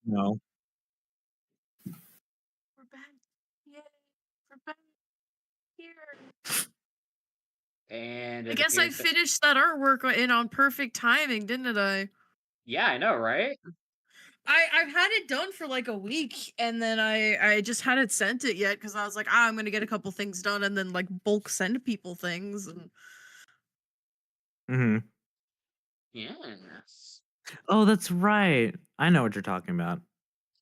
No. We're back. Yay. We're back here. And I it guess I appears that finished that artwork in on perfect timing, didn't I? yeah, I know, right? I've had it done for like a week, and then I just hadn't sent it yet because I was like, I'm gonna get a couple things done, and then like bulk send people things. And Mhm. Yes. Oh, that's right. I know what you're talking about.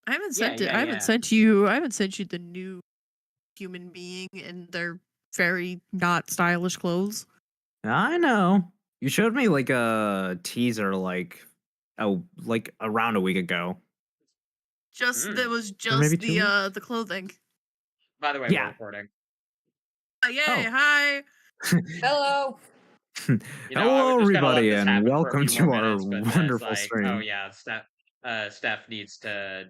I haven't Yeah, sent it. yeah, I haven't yeah. sent you. I haven't sent you the new human being in their very not stylish clothes. I know. You showed me like a teaser like around a week ago. Just that Mm. was Or maybe just 2 weeks? the clothing. By the way, we're Yeah. recording. Yay! Oh. Hi. Hello. I was Hello just gonna let everybody this and happen for a welcome few more to our minutes, but then it's wonderful like, oh stream. yeah, Steph needs to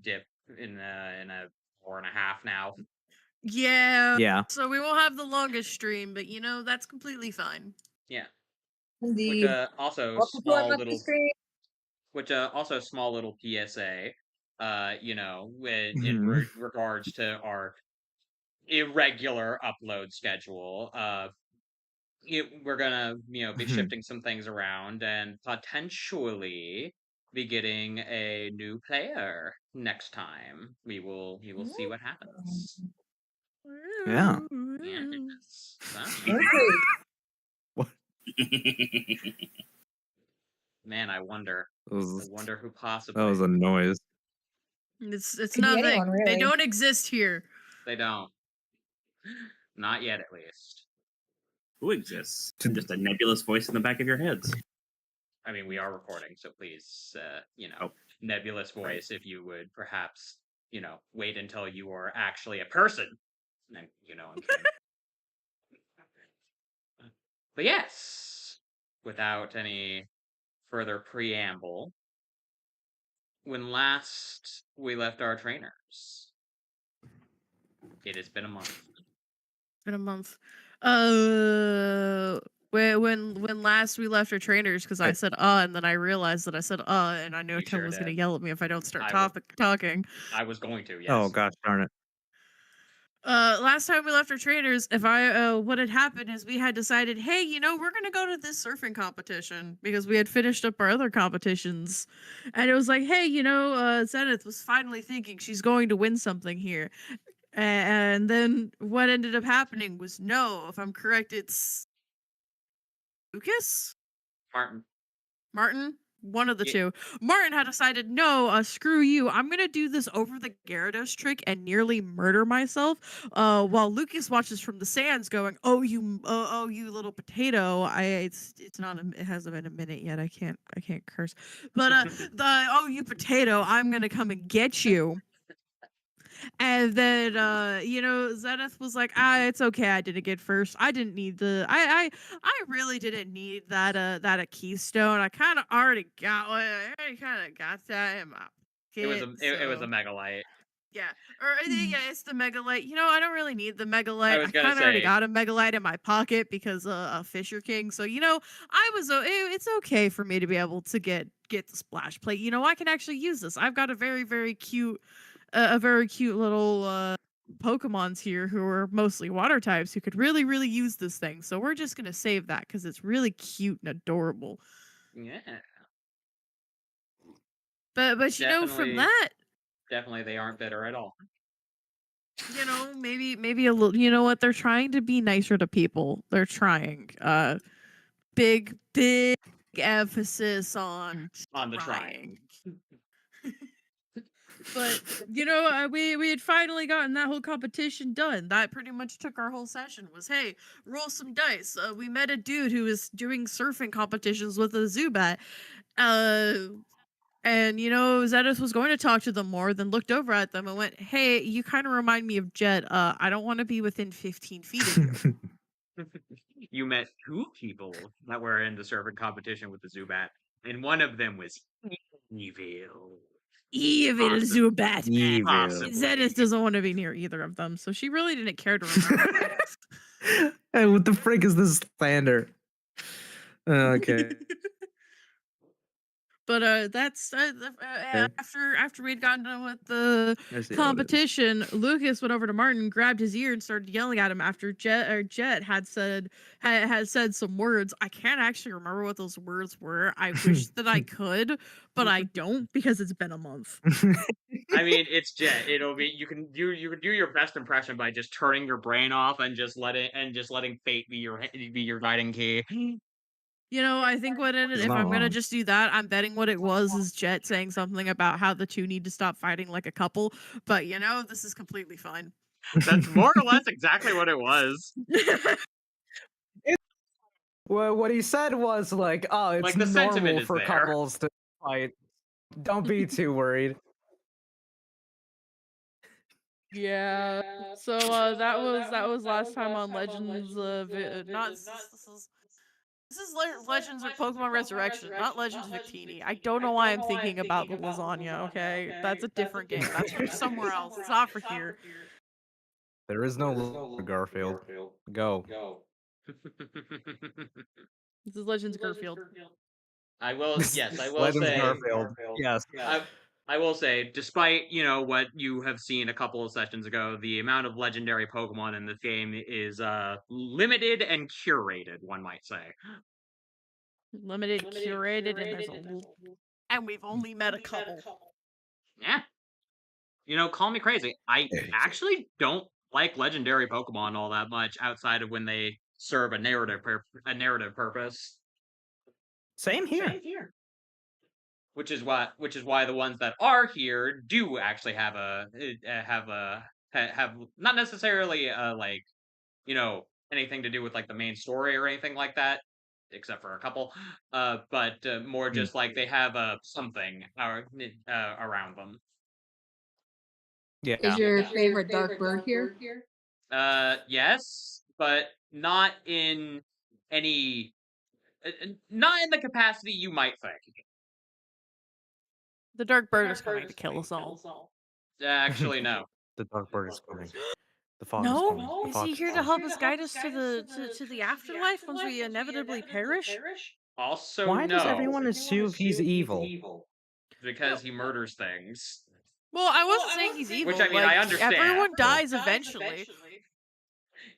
dip in an hour and a half now. Yeah. Yeah. So we won't have the longest stream, but that's completely fine. Yeah. Which Indeed. also Welcome to our small monthly little stream. PSA. Mhm. Regards to our irregular upload schedule. We're gonna be Mhm. shifting some things around and potentially be getting a new player next time. You will see what happens. Yeah. Yes. So, Okay. What? man, I wonder That was who that possibly. was a noise. It's Could be nothing. anyone, They really. don't exist here. They don't. Not yet, at least. Who exists? Just a nebulous voice in the back of your heads. I mean, we are recording, so please, Oh. nebulous voice, if you would perhaps, wait until you are actually a person. And, I'm kidding. But yes, without any further preamble, when last we left our trainers, it has been a month. It's been a month. When last we left our trainers, because I said and then I realized that I said and I know You Tim sure was gonna did. yell at me if I don't start I was- talking. I was going to, yes. Oh gosh darn it. Last time we left our trainers, what had happened is we had decided, hey, we're gonna go to this surfing competition because we had finished up our other competitions, and it was like, hey, Zenith was finally thinking she's going to win something here, and then what ended up happening was, no, if I'm correct, it's Lucas, Martin. One of the two. Martin had decided, no, screw you. I'm gonna do this over the Gyarados trick and nearly murder myself. While Lucas watches from the sands, going, "Oh you little potato." It's not. It hasn't been a minute yet. I can't curse. But oh you potato, I'm gonna come and get you. And then Zenith was like, it's okay, I didn't get first. I didn't need I really didn't need that a keystone. I kinda already got one. I already kinda got that in my pocket. It was a Megalite. Yeah. Or yeah, it's the Megalite. I don't really need the Megalite. I I was gonna kinda already say- got a Megalite in my pocket because of Fisher King. So I was it's okay for me to be able to get the splash plate. I can actually use this. I've got a very, very cute a very cute little Pokemons here who are mostly water types who could really, really use this thing. So we're just gonna save that because it's really cute and adorable. Yeah. But from Definitely- that, Definitely, they aren't bitter at all. maybe a little. You know what? They're trying to be nicer to people. They're trying. Big emphasis on the trying. But we had finally gotten that whole competition done. That pretty much took our whole session. Was, hey, roll some dice. We met a dude who was doing surfing competitions with a Zubat. And Zenith was going to talk to them more, then looked over at them and went, hey, you kind of remind me of Jet. I don't want to be within 15 feet of you. You met two people that were in the surfing competition with the Zubat, and one of them was evil. Evil Zubat. Evil. Zenith doesn't want to be near either of them, so she really didn't care to remember. Hey, what the frick is this slander? Okay. But that's Okay. after we'd gotten done with the I see how it is. competition, Lucas went over to Martin, grabbed his ear, and started yelling at him after Jet had said some words. I can't actually remember what those words were. I wish that I could, but I don't because it's been a month. I mean, it's Jet. It'll be you can do your best impression by just turning your brain off and just letting fate be your guiding key. You know, I think He's if not I'm gonna wrong. just do that, I'm betting what it was is Jet saying something about how the two need to stop fighting like a couple. But you know, this is completely fine. That's more or less exactly what it was. Well, what he said was like, "Oh, it's Like, the sentiment normal is for there. couples to fight. Don't be too worried." Yeah. So that was last time on Legends of not this is Legends or Pokemon Resurrection, not Legends of Victini. I don't know why I'm thinking about the lasagna. Okay, that's a different game. That's from somewhere else. It's not for here. There is no Garfield. Go. This is Legends Garfield. I will Legends say Garfield. Yes. I will say, despite, what you have seen a couple of sessions ago, the amount of legendary Pokemon in this game is limited and curated, one might say. Limited, curated, and we've only met a couple. Yeah. Call me crazy. I actually don't like legendary Pokemon all that much outside of when they serve a narrative purpose. Same here. Which is why the ones that are here do actually have not necessarily anything to do with like the main story or anything like that, except for a couple, but more just like they have something around them. Yeah. Is your favorite dark bird here? Yes, but not in any not in the capacity you might think. The Dark Bird is coming to kill us all. Actually, no. The dark bird is coming. The fog is No, coming. The is fog he is here to coming. help us guide us to the afterlife once we inevitably perish? Also, Why does no, everyone assume he's evil? because he murders things. Well, I wasn't saying he's evil. Which, I mean, like, I understand. Everyone dies eventually.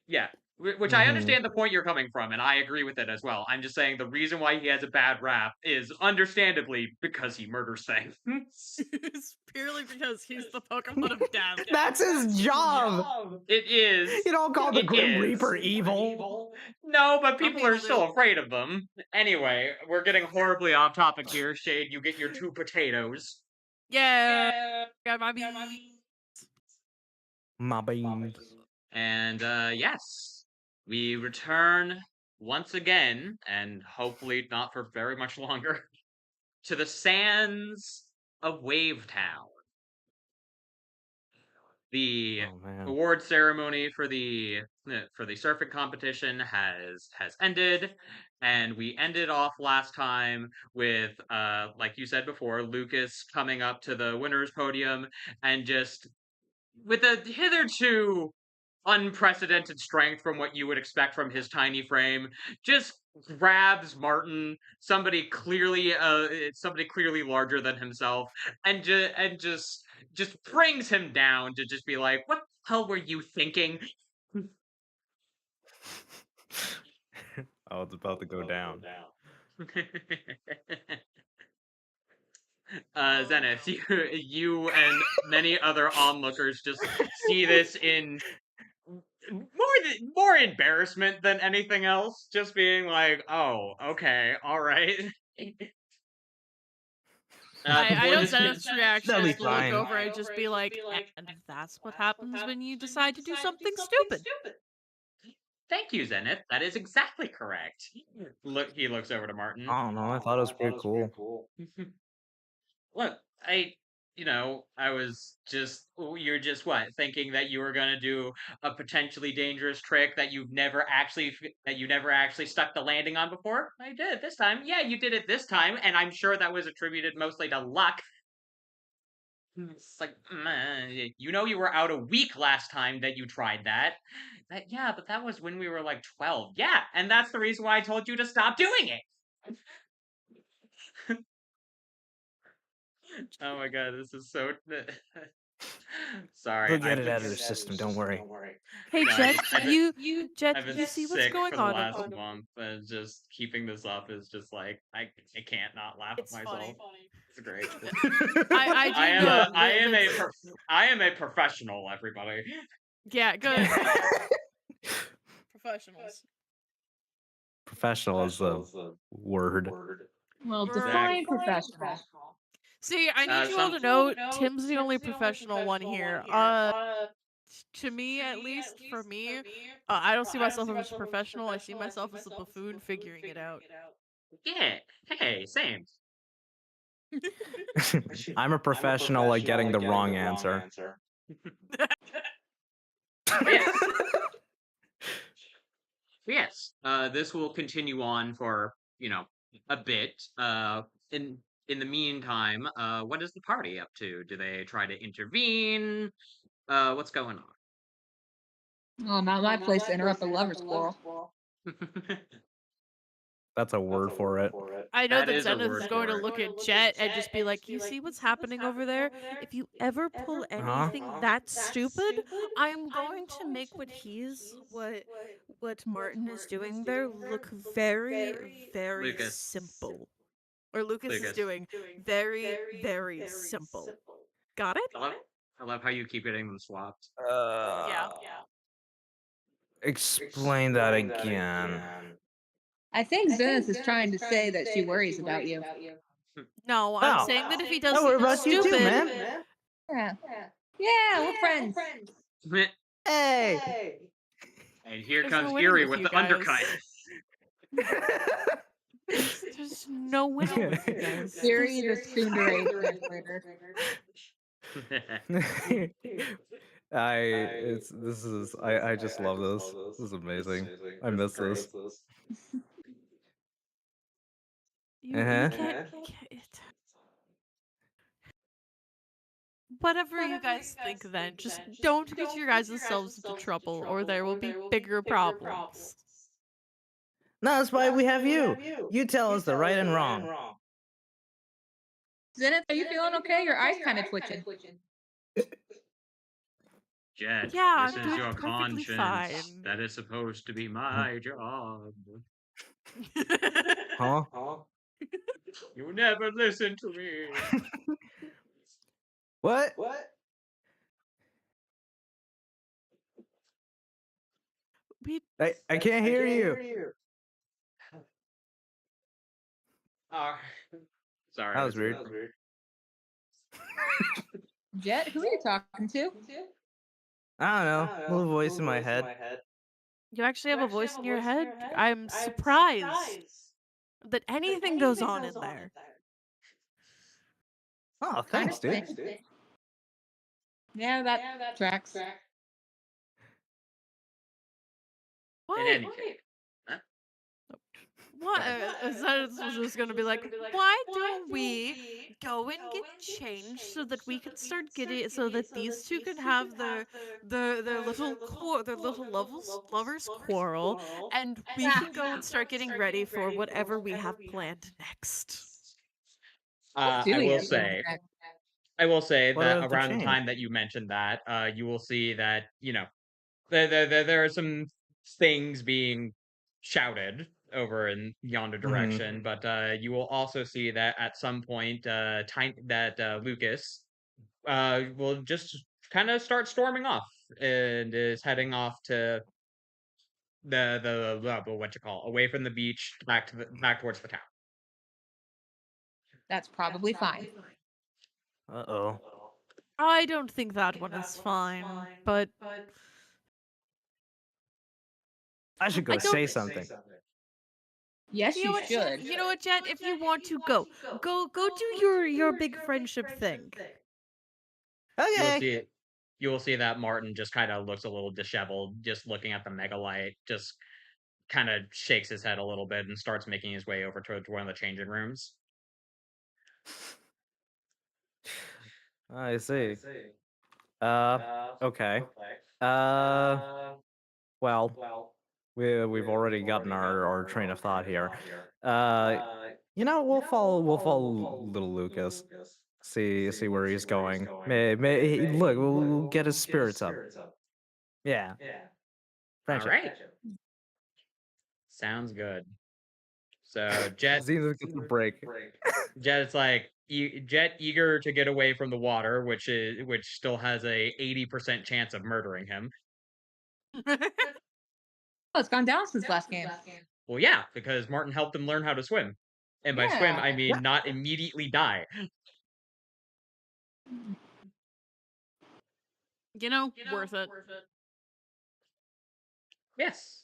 Yeah, which I understand the point you're coming from, and I agree with it as well. I'm just saying the reason why he has a bad rap is understandably because he murders things. It's purely because he's the Pokemon of death. That's his job. It is. You don't call the It Grim is. Reaper evil. No, but people people are still do. afraid of them. Anyway, we're getting horribly off topic here. Shade, you get your 2 potatoes. Yeah. Got my beans. My beans. And yes, we return once again, and howopefully not for very much longer, to the sands of Wavetown. The Oh man. award ceremony for the surfing competition has ended, and we ended off last time with like you said before, Lucas coming up to the winner's podium and just with a hitherto unprecedented strength from what you would expect from his tiny frame, just grabs Martin, somebody clearly larger than himself, and just brings him down to just be like, "What the hell were you thinking?" Oh, it's about to go down. Zenith, you and many other onlookers just see this in more embarrassment than anything else, just being like, "Oh, okay, all right." I know this- Zenith's reaction That'll is be to look fine. over and just be like, and that's what happens when you decide to do something stupid. Thank you, Zenith. That is exactly correct. Look, he looks over to Martin. I don't know. I thought it was pretty cool. Look, I was just, you're just what, thinking that you were gonna do a potentially dangerous trick that you never actually stuck the landing on before? I did it this time. Yeah, you did it this time, and I'm sure that was attributed mostly to luck. It's like, you were out a week last time that you tried that. Yeah, but that was when we were like 12. Yeah, and that's the reason why I told you to stop doing it. Oh my god, this is so. Sorry, They'll get I've it been out of their system. Don't worry. Hey, No, Jet, I've Jet, been you see what's sick going for the on? last month, and just keeping this up is just like I can't not laugh It's at funny. myself. It's great. I do I am know I that am that's- I am a professional, everybody. Yeah, good. Professionals. Professional is the word. Well, Exactly. define professional. See, I need you all Some- to know Tim's the only professional one here. To me, at least, for me, I don't see myself as a professional. I see myself as a buffoon figuring it out. Yeah. Hey, same. I'm a professional at getting the wrong answer. Yes. Yes. This will continue on for, a bit. In the meantime, what is the party up to? Do they try to intervene? What's going Oh, not my place to interrupt a lover's quarrel. on? That's a word for it. I know That that is a Zenith word is going to for it. look at Jet and just be like, "You see what's happening over there? If you ever pull anything that stupid, I'm going to make what Martin is doing there look very, very Lucas. simple." Or Lucas is Lucas. doing very, very simple. Got it? I love how you keep getting them swapped. Yeah. Explain that again. I think Zenith is trying to say that she worries about you. No, I'm No. saying that if he does I worry something about you too, stupid, man. Yeah. Yeah, we're friends. Hey. And here There's comes no winning Erie with with you the guys. undercut. there's no winning with you guys. Fury, the tsundere translator. I just love this. This is amazing. I miss this. You Uh-huh. can't. Whatever you guys think then, just don't get your guys selves into trouble, or there will be bigger problems. No, that's why we have you. You tell us the right and wrong. Zenith, are you feeling okay? Your eyes kind of twitching. Jet, Yeah, this I'm is doing your perfectly conscience. fine. That is supposed to be my job. Huh? You never listen to me. What? We I can't hear you. Sorry. That was weird. Jet, who are you talking to? I don't know. Little voice in my head. You actually have a voice in your head? I'm surprised that anything goes on in there. Oh, thanks, dude. Yeah, that tracks. What? In any case. What? Zenith was just gonna be like, why don't we go and get changed so that we can start getting, so that these two can have their little lovers quarrel, and we can go and start getting ready for whatever we have planned next. I Do we will have say, contact? What that about the around the change? time that you mentioned that, you will see that there are some things being shouted over in yonder direction, but you will also see that at some point, Lucas will just kind of start storming off and is heading off to away from the beach, back towards the town. That's probably fine. Uh-oh. I don't think that one is fine, but I should go I don't- say something. Yes, you know you what, should. You know what, Jet? If you want to go do your big friendship thing. Okay. You will see that Martin just kind of looks a little disheveled, just looking at the megalite, just kind of shakes his head a little bit and starts making his way over to one of the changing rooms. I see. Okay. Well, we've already gotten our train of thought here. We'll follow little Lucas. See where he's going. Look, we'll get his spirits up. Yeah, All friendship. right. Sounds good. So Jet Zenith gets a break. Jet's like Jet eager to get away from the water, which still has a 80% chance of murdering him. Oh, it's gone down since last game. Well, yeah, because Martin helped him learn how to swim. And by swim, Yeah. I mean not immediately die. You know, worth it. Yes.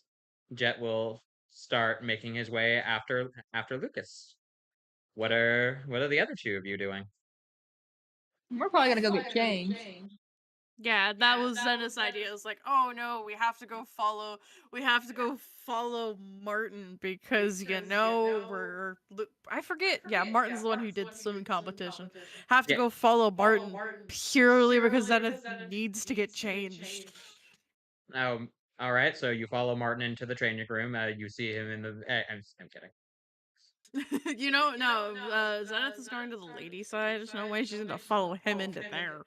Jet will start making his way after Lucas. What are the other two of you doing? We're probably gonna go get changed. Yeah, that was Zenith's idea. It's like, oh no, we have to go follow Martin because I forget. Yeah, Martin's the one who did the swimming competition. Have to Yeah. go follow Martin purely because Zenith needs to get changed. Oh, all right. So you follow Martin into the training room. You see him in the. I'm kidding. No, Zenith is going to the lady side. There's no way she's gonna follow him into there.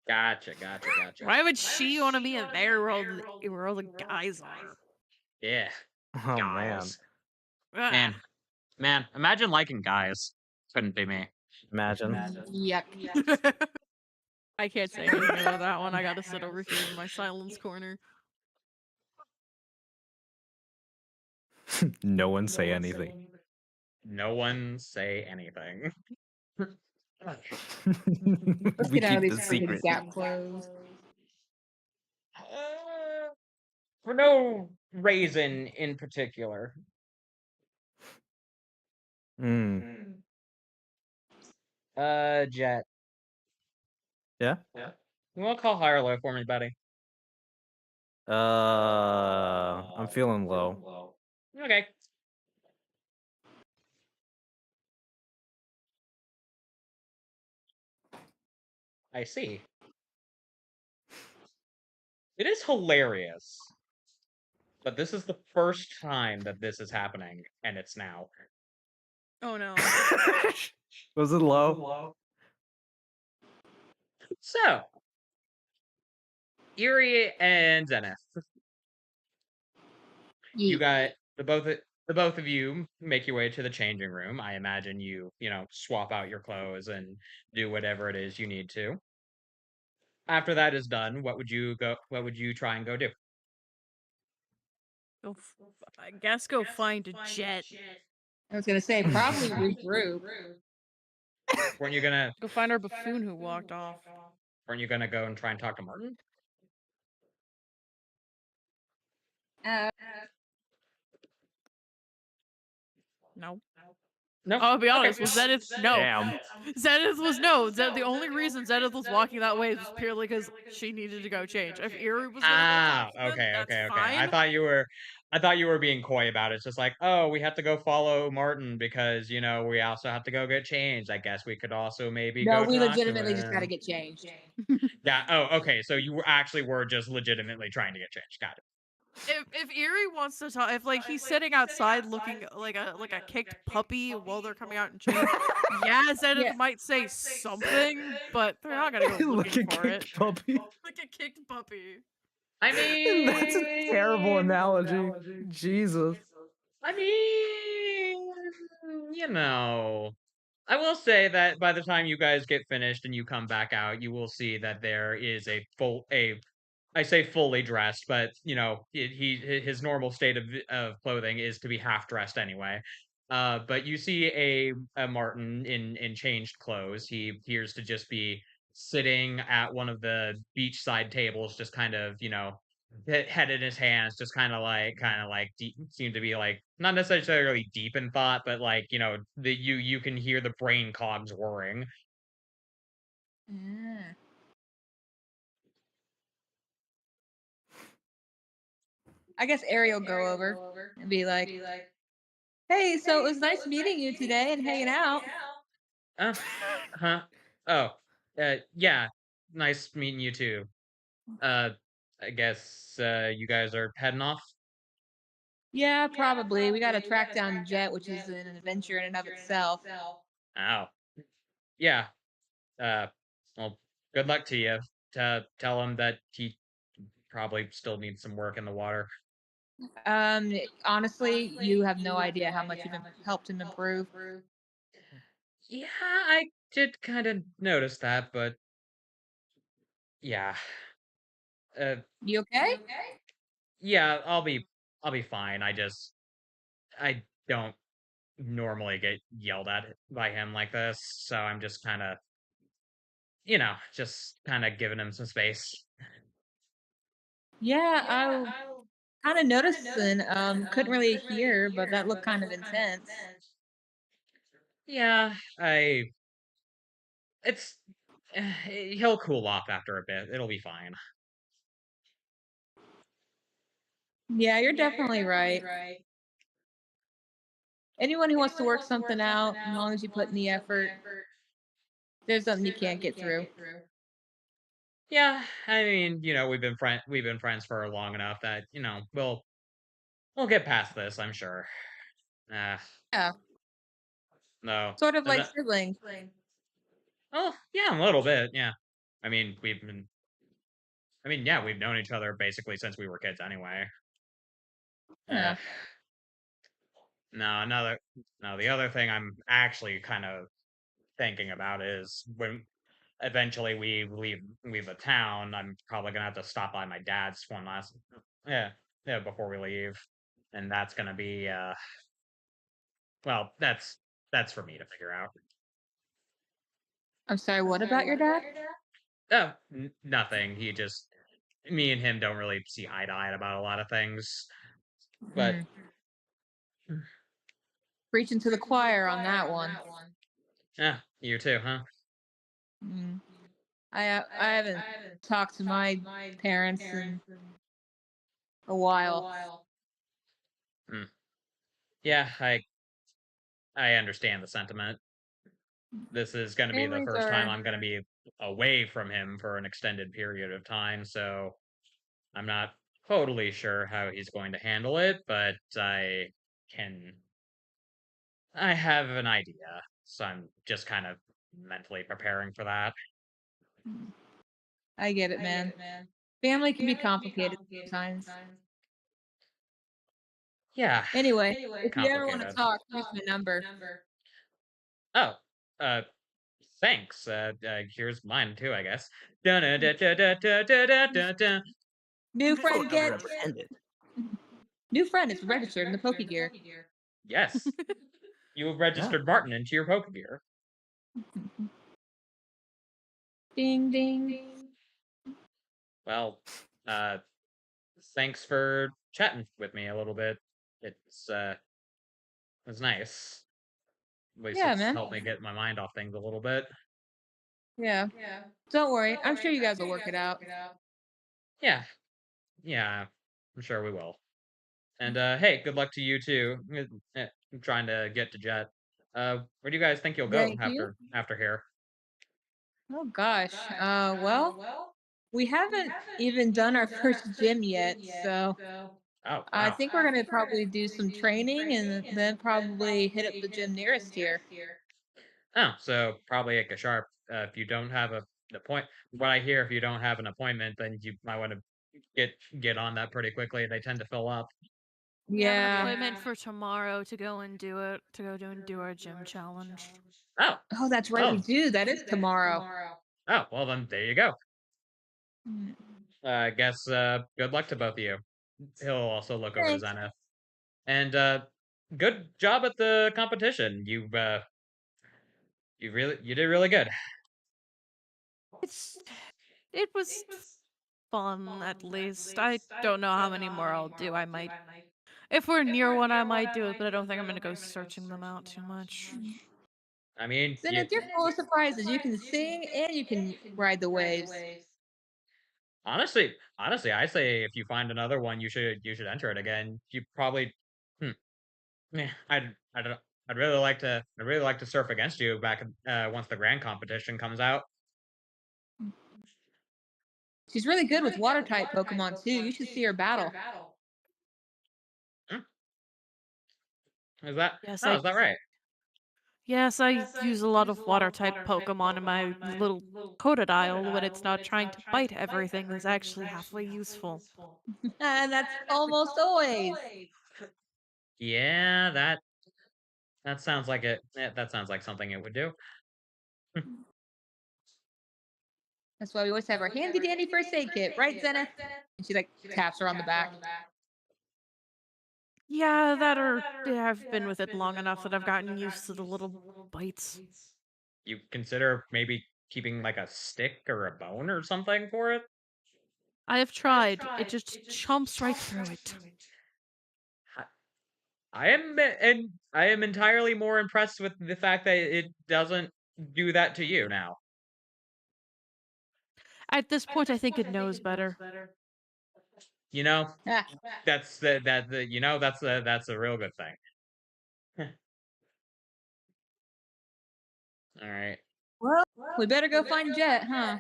Gotcha. Why would she want to be in there where all the guys are? Yeah. Oh man, Guys. Man, imagine liking guys. Couldn't be me. imagine. Yuck. I can't say anything about that one. I gotta sit over here in my silence corner. No one say anything. No one say anything. Let's We get out of keep the these freaking secret. gap clothes. For no reason in particular. Mm. Jet. Yeah. You want to call high or low for me, buddy? I'm feeling low. Okay. I see. It is hilarious. But this is the first time that this is happening, and it's now. Oh no. Was it low? So, Erie and Zenith, you Yeet. got the both of you make your way to the changing room. I imagine you swap out your clothes and do whatever it is you need to. After that is done, what would you try and go do? I guess go find a jet. I was gonna say probably regroup. Weren't you gonna Go find our buffoon who walked off. go and try and talk to Martin? No. No. I'll be honest, Okay. with Zenith, no. Damn. Zenith was no. The only reason Zenith was walking that way was purely because she needed to go change. If Erie was gonna go talk to them, that's fine. I thought you were being coy about it. It's just like, oh, we have to go follow Martin because we also have to go get changed. I guess we could also maybe No, go we talk to legitimately just gotta him. get changed. Yeah. Oh, okay. So you were just legitimately trying to get changed. Got it. If Erie wants to talk, if like he's sitting outside looking like a kicked puppy while they're coming out and change, yeah, Zenith Yeah. might say something, but they're not gonna go looking for it. Puppy. Like a kicked puppy. I mean, That's a terrible analogy. Jesus. I mean, I will say that by the time you guys get finished and you come back out, you will see that there is I say fully dressed, but his normal state of clothing is to be half dressed anyway. But you see a Martin in changed clothes. He appears to just be sitting at one of the beachside tables, just kind of head in his hands, just kind of like deep, seem to be like not necessarily deep in thought, but like you can hear the brain cogs whirring. Ah. I guess Ari will go over and be like, "Hey, so it was nice meeting you today and hanging out." Huh? Oh, yeah. Nice meeting you too. I guess you guys are heading off. Yeah, probably. We gotta track down Jet, which is an adventure in and of itself. Oh, yeah. well, good luck to you. To tell him that he probably still needs some work in the water. Honestly, you have no idea how much you've helped him improve. Yeah, I did kind of notice that, but yeah. Uh, You okay? yeah, I'll be fine. I don't normally get yelled at by him like this, so I'm just kind of, just kind of giving him some space. Yeah, I kind of noticing. Couldn't really hear, but that looked kind of intense. Yeah, it's he'll cool off after a bit. It'll be fine. Yeah, you're definitely right. Anyone who wants to work something out, as long as you put in the effort, there's something you can't get through. Yeah, I mean, we've been friends for long enough that, we'll get past this, I'm sure. Uh, Yeah, no. sort of and like that- siblings. Oh, yeah, a little bit, yeah. I mean, yeah, we've known each other basically since we were kids anyway. Yeah. Uh, no, the other thing I'm actually kind of thinking about is when eventually we leave the town, I'm probably gonna have to stop by my dad's one last, yeah, yeah, before we leave, and that's gonna be, well, that's for me to figure out. I'm sorry, what about your dad? Oh, nothing. Me and him don't really see eye to eye about a lot of things, but Preaching to the choir on that one. yeah, you too, huh? Mm. I haven't talked to my parents in a while. Yeah, I understand the sentiment. This is going to be the Families first time are I'm going to be away from him for an extended period of time, so I'm not totally sure how he's going to handle it, but can I have an idea, so I'm just kind of mentally preparing for that. I get it, man. Family can be complicated sometimes. Yeah. Anyway, if you ever want to Complicated. talk, here's my number. Oh, thanks. Here's mine too, I guess. Dun-dun-dun-dun-dun-dun-dun-dun-dun. New So friend get unrepresented. new friend is registered in the Poke Gear. Yes, you have registered Martin into your Pokegear. Ding ding. Well, thanks for chatting with me a little bit. It's it was nice. At least Yeah, it's man. helped me get my mind off things a little bit. Yeah. Don't worry. I'm sure you guys will work it out. Yeah, yeah, I'm sure we will. And hey, good luck to you too. I'm trying to get to Jet. Where do you guys think you'll go Thank you. after here? Oh gosh. Well, we haven't even done our first gym yet, so Oh, I wow. think we're gonna probably do some training and then probably hit up the gym nearest here. Oh, so probably like a sharp. If you don't have an appointment, what I hear, if you don't have an appointment, then you might want to get on that pretty quickly. They tend to fill up. We have an Yeah. appointment for tomorrow to go and do it, to go do and do our gym challenge. Oh, Oh, that's right. We Oh. do. That is tomorrow. oh, well then there you go. Mm. I guess good luck to both of you. He'll also look over to Thanks. Zenith. And good job at the competition. You did really good. It was fun at least. I don't know how many more I'll do. I might, if we're near one, I might do it, but I don't think I'm gonna go searching them out too much. I mean, Zenith, you're full of surprises. You can sing and you can ride the waves. honestly, I say if you find another one, you should enter it again. You probably, yeah, I'd really like to surf against you back once the grand competition comes out. She's really good with water type Pokemon too. You should see her battle. Is that? Yes, Oh, is that right? Yes, I use a lot of water type Pokemon in my little Totodile when it's not trying to bite everything that's actually halfway useful. And that's almost always. Yeah, that sounds like it. That sounds like something it would do. That's why we always have our handy dandy first aid kit, right, Zenith? And she like taps her on the back. Yeah, that or I've been with it long enough that I've gotten used to the little bites. You consider maybe keeping like a stick or a bone or something for it? I have tried. It just chomps right through it. I am entirely more impressed with the fact that it doesn't do that to you now. At this point, I think it knows better. You know, Ah, that's that's a real good thing. All right. well, we better go find Jet, huh?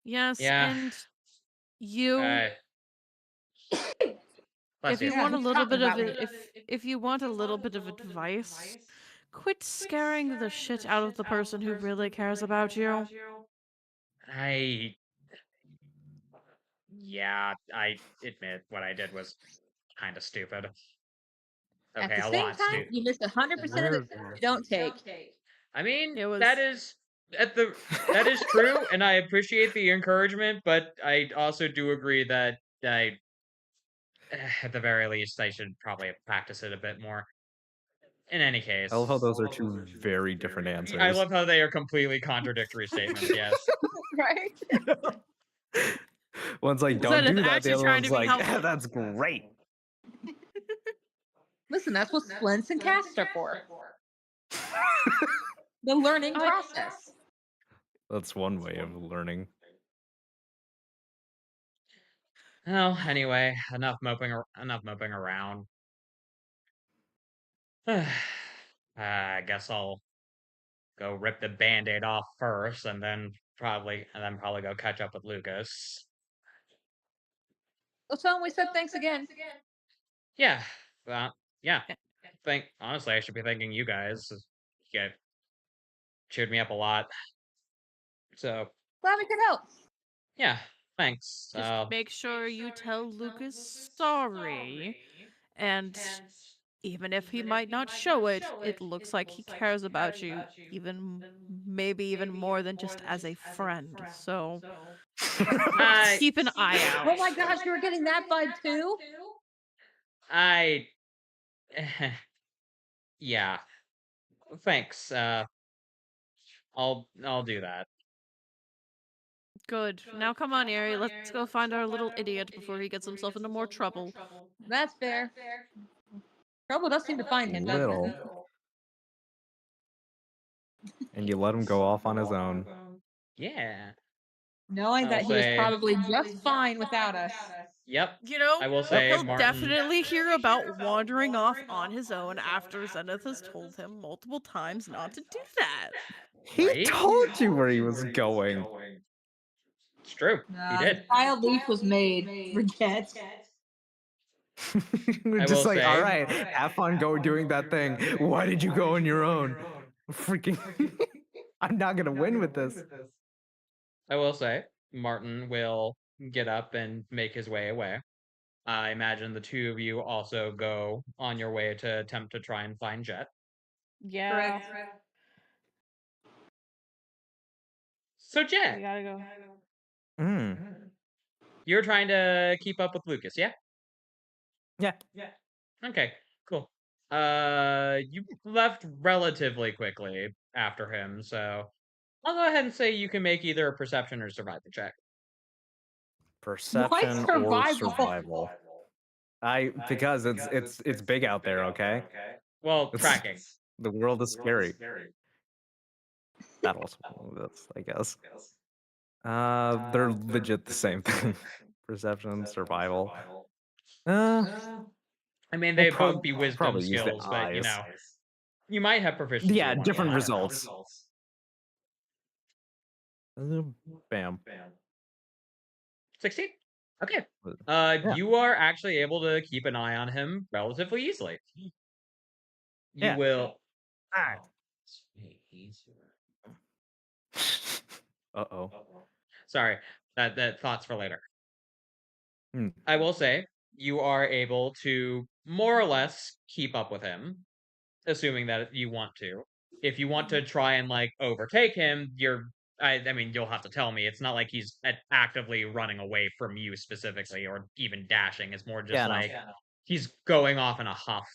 Yes, Yeah. and you, Bless if you you. Yeah, want a he's little talking bit of about me. if you want a little bit of advice, quit scaring the shit out of the person who really cares about you. Yeah, I admit what I did was kind of stupid. At Okay, the a same lot time, stupid. you missed 100% of the steps you don't take. I mean, It was that is true, and I appreciate the encouragement, but I also do agree that at the very least, I should probably practice it a bit more. In any case, I love how those are two very different I answers. love how they are completely contradictory statements. Yes. Right? One's like, don't Zenith do that. The actually other trying one's to be like, helpful. that's great. Listen, that's what splints and casts are for. The learning process. That's one way of learning. Well, anyway, enough moping around. I guess I'll go rip the band-aid off first, and then probably go catch up with Lucas. Well, tell him we said thanks again. Yeah, yeah. Honestly, I should be thanking you guys. You guys cheered me up a lot. So Glad we could help. yeah, thanks. Just make sure you tell Lucas sorry. And even if he might not show it, it looks like he cares about you, maybe even more than just as a friend. So keep an eye out. Oh my gosh, you were getting that vibe too? Yeah. Thanks. I'll do that. Good. Now come on, Ari. Let's go find our little idiot before he gets himself into more trouble. That's fair. Trouble does seem to find him, doesn't it? And you let him go off on his own. Yeah. Knowing I'll that he was say- probably just fine without us. Yep. You know, I will say he'll Martin- definitely hear about wandering off on his own after Zenith has told him multiple times not to do that. He Right? told you where he was going. It's true. He did. Child leaf was made. Forget. will Just like, say- all right, have fun, go doing that thing. Why did you go on your own? Freaking, I'm not gonna win with this. I will say Martin will get up and make his way away. I imagine the two of you also go on your way to attempt to try and find Jet. Yeah. Correct. So Jet, gotta go. Mm. you're trying to keep up with Lucas, yeah? Yeah. Okay, cool. You left relatively quickly after him, so I'll go ahead and say you can make either a perception or survival check. Perception or survival? survival. Because it's big out there, okay? Well, It's- tracking. The world is scary. That also that's I guess. They're legit the same thing. Perception, survival. I mean, they We'll both be wisdom probably use the skills, but you eyes. know, you might have proficiency. Yeah, in one different or the other. results. Bam. 16? Okay. Yeah. You are actually able to keep an eye on him relatively easily. You Yeah. will Ah. It's way easier. Uh-oh. Sorry, that thoughts for later. Hmm. I will say you are able to more or less keep up with him, assuming that you want to. If you want to try and like overtake him, I mean, you'll have to tell me. It's not like he's actively running away from you specifically, or even dashing. It's more just Yeah, no. like he's going off in a huff.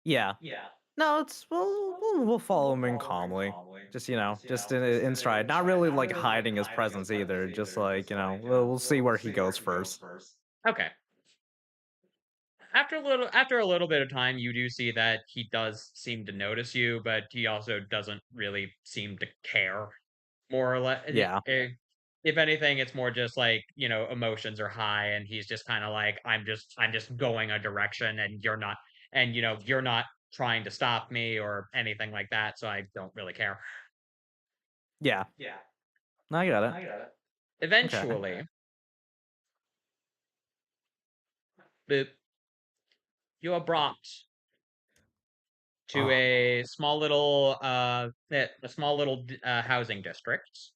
Yeah. No, it's we'll follow him in calmly. Just just in stride. Not really like hiding his presence either. Just like we'll see where he goes first. Okay. After a little bit of time, you do see that he does seem to notice you, but he also doesn't really seem to care. More or less, Yeah. if anything, it's more just like emotions are high, and he's just kind of like, I'm just going a direction, and you're not trying to stop me or anything like that, so I don't really care. Yeah. No, I got it. Eventually, boop, you are brought to Oh. a small little housing district.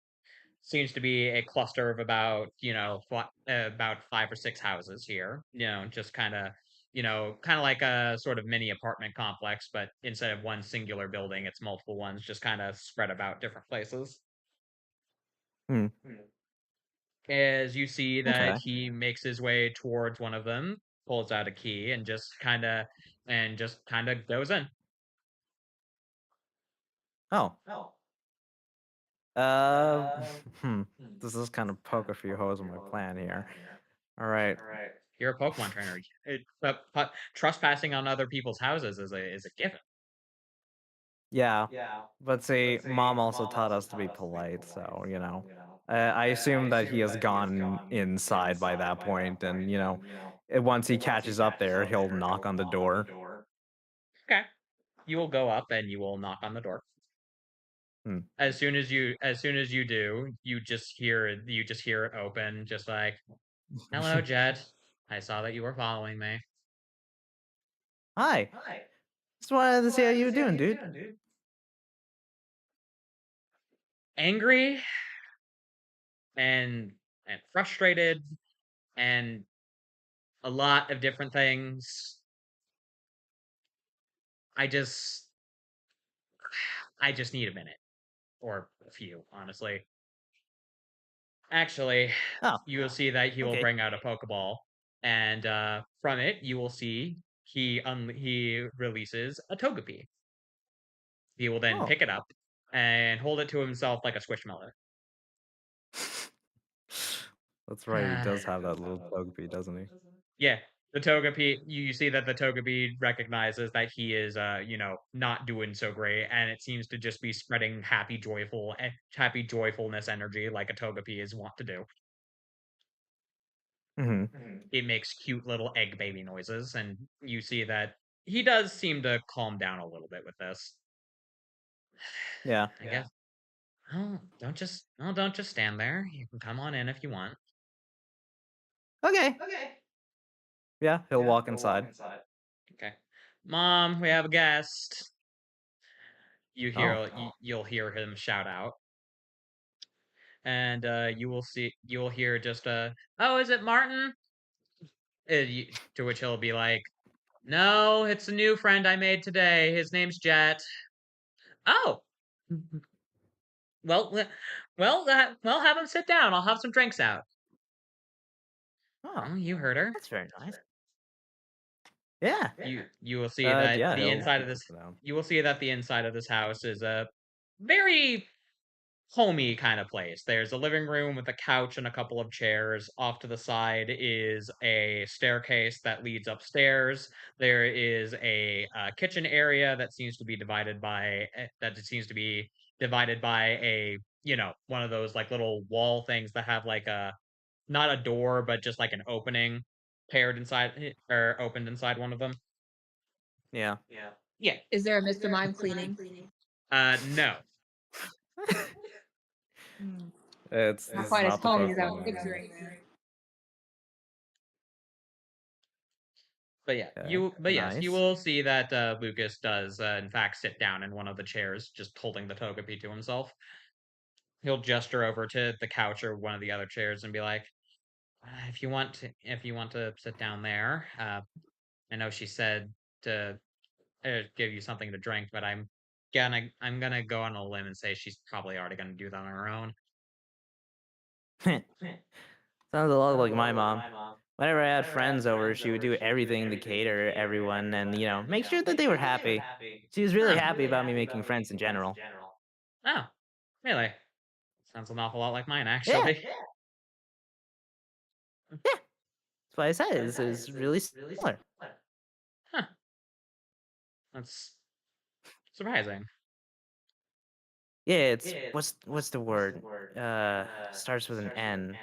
Seems to be a cluster of about about 5 or 6 houses here. Just kind of like a sort of mini apartment complex, but instead of one singular building, it's multiple ones, just kind of spread about different places. Hmm. As you see that Okay. he makes his way towards one of them, pulls out a key, and just kind of goes in. Oh. Hmm. This is kind of poke a few holes in my plan here. All right. You're a Pokemon trainer. Trespassing on other people's houses is a given. Yeah. But see, Mom also taught us to be polite, so I assume that he has gone inside by that point, and once he catches up there, he'll knock on the door. Okay. You will go up and you will knock on the door. Hmm. As soon as you do, you just hear it open, just like, "Hello, Jet. I saw that you were following me." Hi. Just wanted to see how you were doing, dude. Angry and frustrated and a lot of different things. I just need a minute or a few, honestly. Actually, Oh. you will see that he will Okay. bring out a Pokeball, and from it, you will see he releases a Togepi. He will then Oh. pick it up and hold it to himself like a Squishmallow. That's right. He does have that little Togepi, doesn't he? Yeah, the Togepi. You see that the Togepi recognizes that he is, not doing so great, and it seems to just be spreading happy joyfulness energy like a Togepi is wont to do. Hmm. It makes cute little egg baby noises, and you see that he does seem to calm down a little bit with this. Yeah. I guess. Oh, don't just stand there. You can come on in if you want. Okay. Yeah, he'll walk inside. Okay. Mom, we have a guest. Oh. You'll hear him shout out. And you will hear just "Oh, is it Martin?" To which he'll be like, "No, it's a new friend I made today. His name's Jet." "Oh, well, well, have him sit down. I'll have some drinks out." Oh, "Oh, you heard her." that's very nice. Yeah. You will see that Yeah, the he'll inside of sit this down. you will see that the inside of this house is a very homey kind of place. There's a living room with a couch and a couple of chairs. Off to the side is a staircase that leads upstairs. There is a kitchen area that seems to be divided by a one of those like little wall things that have like a not a door but just like an opening paired inside or opened inside one of them. Yeah. Yeah. Is there a Mr. Mime cleaning? No. This Not is quite as not the calming as I Pokemon was movie. picturing there. But yeah, Okay, yes, you nice. will see that Lucas does in fact sit down in one of the chairs, just holding the Togepi to himself. He'll gesture over to the couch or one of the other chairs and be like, if you want to sit down there, I know she said to give you something to drink, but I'm gonna go on a limb and say she's probably already gonna do that on her own. Sounds a lot like my mom. Whenever I had friends over, she would do everything to cater everyone and, make sure that they were happy. She was really Huh. happy about me making friends in general. Oh, really? Sounds an awful lot like mine, Yeah, actually. that's why I said it's really similar. Huh. That's surprising. Yeah, it's what's the word? Starts with an N.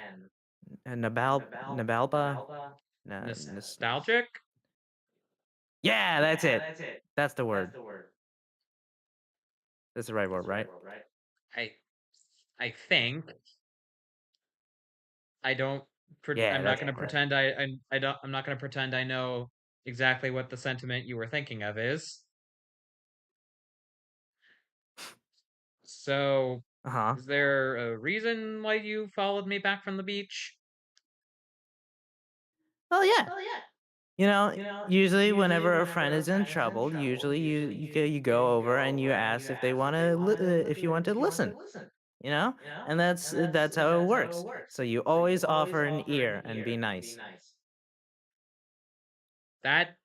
Nabalba? Nostalgic? Yeah, that's it. That's the word. That's the right word, right? I I think I don't. Yeah, I'm not that's going to right. pretend I don't. I'm not going to pretend I know exactly what the sentiment you were thinking of is. So, Uh-huh. is there a reason why you followed me back from the beach? Oh yeah. Usually whenever a friend is in trouble, usually you go over and you ask if they want to if you want to listen, you know? And that's how it works. So you always offer an ear and be nice. That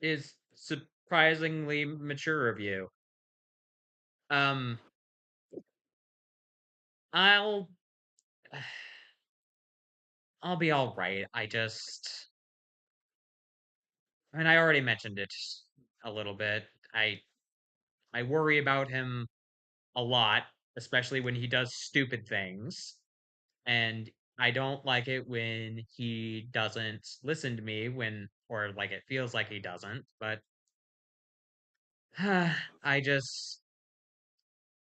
is surprisingly mature of you. Um, I'll I'll be all right. I mean, I already mentioned it a little bit. I worry about him a lot, especially when he does stupid things. And I don't like it when he doesn't listen to me or like it feels like he doesn't. But I just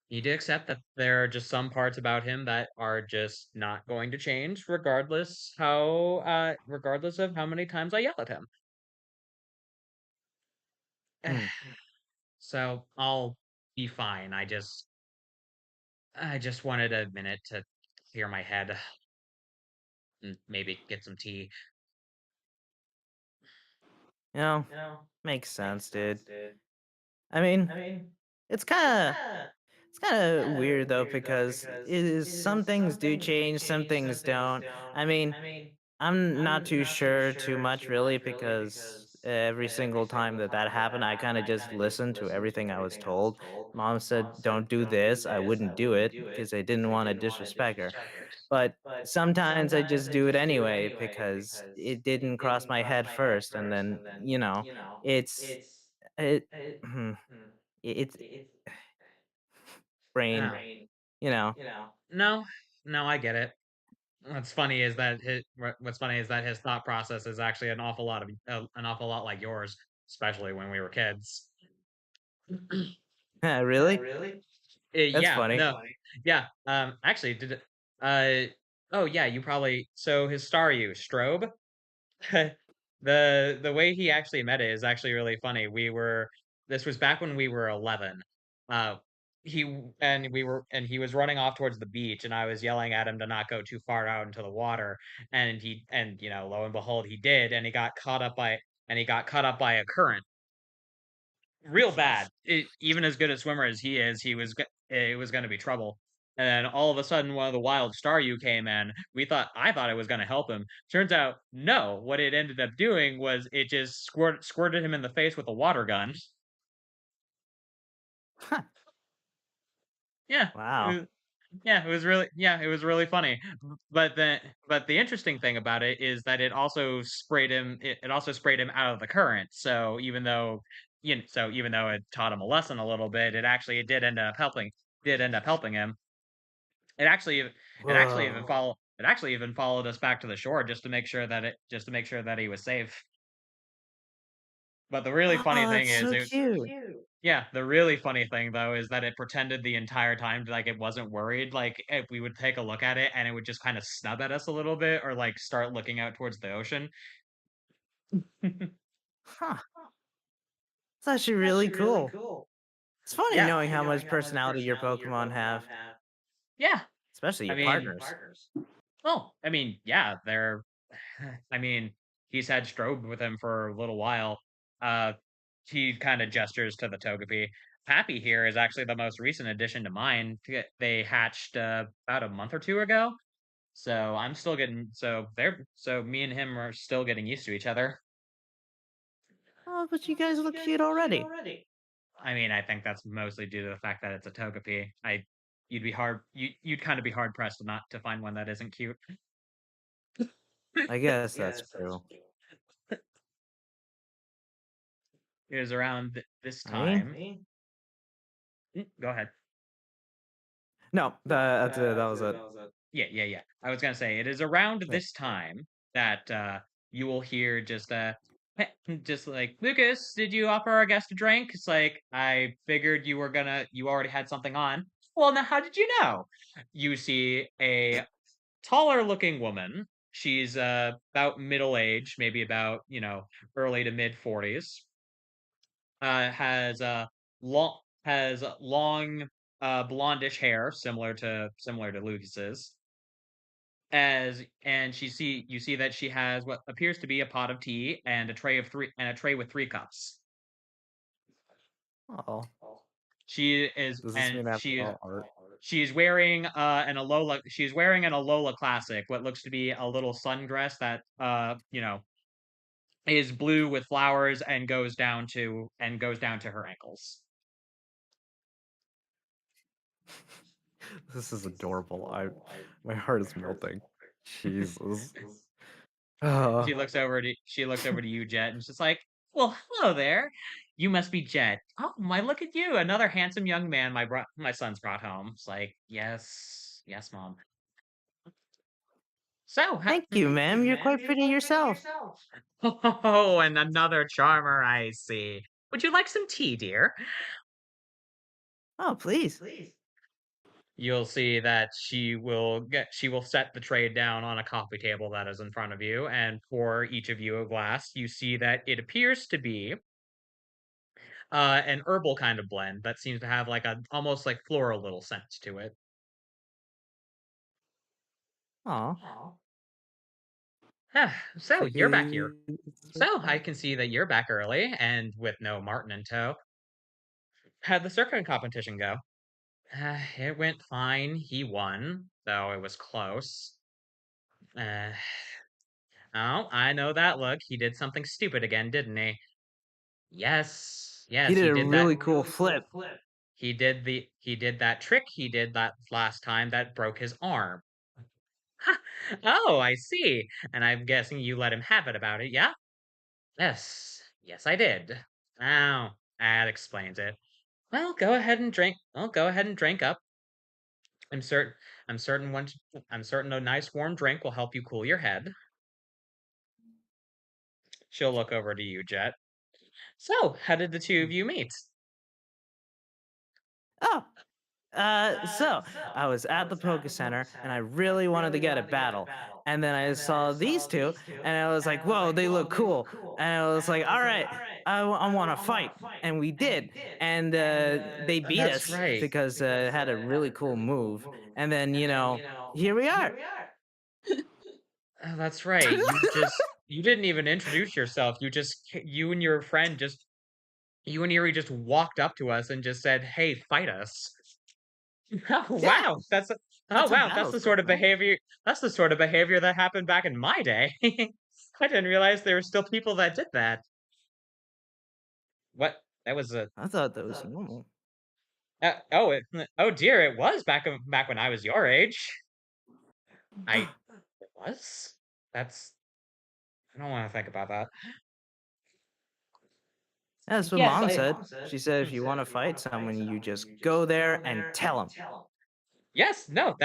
need to accept that there are just some parts about him that are just not going to change, regardless of how many times I yell at him. Hmm. So I'll be fine. I just wanted a minute to clear my head and maybe get some tea. You know, makes sense, dude. I mean, it's kind of it's kind of weird though because some things do change, some things don't. I mean, I'm not too sure too much really because every single time that happened, I kind of just listened to everything I was told. Mom said, "Don't do this." I wouldn't do it because I didn't want to disrespect her. But sometimes I just do it anyway because it didn't cross my head first, and then it's it. It's brain, Oh. you know. No, no, I get it. What's funny is that his thought process is actually an awful lot like yours, especially when we were kids. Really? That's Yeah, funny. no, yeah. Actually, oh yeah, you probably. So his Strobe. The way he actually met it is actually really funny. This was back when we were 11. Uh, he was running off towards the beach, and I was yelling at him to not go too far out into the water. And lo and behold, he did, and he got caught up by a current real bad. Even as good a swimmer as he is, it was going to be trouble. And then all of a sudden, one of the wild Staryu came in. I thought it was going to help him. Turns out, no. What it ended up doing was it just squirted him in the face with a water gun. Huh. Yeah, Wow. it was really funny. But the interesting thing about it is that it also sprayed him. It also sprayed him out of the current. So even though it taught him a lesson a little bit, Did end up helping him. It actually it Whoa. actually even followed us back to the shore just to make sure that he was safe. But the really funny Oh, thing that's is so it cute. Yeah, the really funny thing though is that it pretended the entire time like it wasn't worried. Like if we would take a look at it and it would just kind of snub at us a little bit or like start looking out towards the ocean. Huh. It's actually really cool. It's funny Yeah. knowing how much personality your Pokemon have, Yeah. especially I your mean, partners. well, I mean, yeah, they're. I mean, he's had Strobe with him for a little while. Uh, he kind of gestures to the Togepi. Pappy here is actually the most recent addition to mine. They hatched about a month or two ago, so I'm still getting. So me and him are still getting used to each other. Oh, but you guys look cute already. I mean, I think that's mostly due to the fact that it's a Togepi. You'd kind of be hard pressed not to find one that isn't cute. I guess that's true. It was around this I mean, time. Go ahead. no, that's it. That was it. Yeah. I was gonna say it is around Yeah. this time that you will hear just like, Lucas, did you offer our guest a drink? It's like, I figured you already had something on. Well, now how did you know? You see a taller looking woman. She's about middle age, maybe about, early to mid 40s. Has long long blondish hair similar to Lucas's. You see that she has what appears to be a pot of tea and a tray with 3 cups. Oh, She is does this and mean I have to follow art? she's wearing an Alola Classic, what looks to be a little sundress that is blue with flowers and goes down to her ankles. This is adorable. My heart is melting. Jesus. She Oh, looks over to you, Jet, and she's like, "Well, hello there. You must be Jet. Oh, my, look at you, another handsome young man my son's brought home." It's like, yes, Mom. So, thank you, ma'am. You're quite pretty yourself. oh, and another charmer, I see. Would you like some tea, dear? Oh, please. You'll see that she will set the tray down on a coffee table that is in front of you and pour each of you a glass. You see that it appears to be an herbal kind of blend that seems to have like a almost like floral little scent to it. Aw. So you're back here. Please. So I can see that you're back early and with no Martin in tow. How'd the circuit competition go? It went fine. He won, though it was close. Uh, oh, I know that look. He did something stupid again, didn't he? Yes, He did he a did really that. cool flip. He did that trick he did that last time that broke his arm. Oh, I see. And I'm guessing you let him have it about it, yeah? Yes, I did. Oh, that explains it. Well, go ahead and drink. Well, go ahead and drink up. I'm certain. I'm certain one. I'm certain a nice warm drink will help you cool your head. She'll look over to you, Jet. So, how did the two of you meet? Oh, so I was at the Poke Center and I really wanted to get a battle. And then I saw these two and I was like, whoa, they look cool. And I was like, all right, I want to fight. And we did. And they beat That's us right. because it had a really cool move. And then, here we are. Oh, that's right. You didn't even introduce yourself. You and your friend you and Erie just walked up to us and just said, "Hey, fight us." Oh, Yeah, wow. that's Oh, how wow. That's battles the go, sort of right? behavior. That's the sort of behavior that happened back in my day. I didn't realize there were still people that did that. What? That was a. I thought that was normal. Oh dear, it was back when I was your age. It was. That's. I don't want to think about that. That's what Yes, Mom said. She said if you want to fight someone, you just go there and tell them. Yes, no,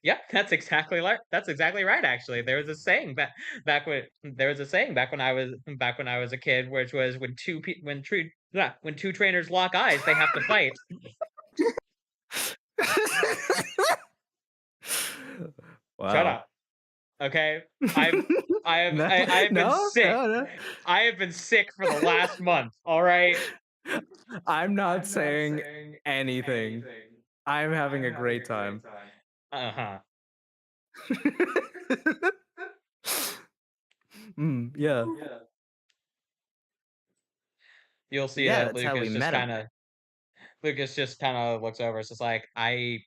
yep, that's exactly right. Actually, there was a saying back when I was a kid, which was when two trainers lock eyes, they have to fight. Shut Wow. up. Okay, I've I've No, I've been no, sick. no. I have been sick for the last month. All right. I'm not saying anything. I'm having a great time. Uh huh. Yeah. You'll see Yeah, that that's how we met him. Lucas just kind of looks over. It's just like, I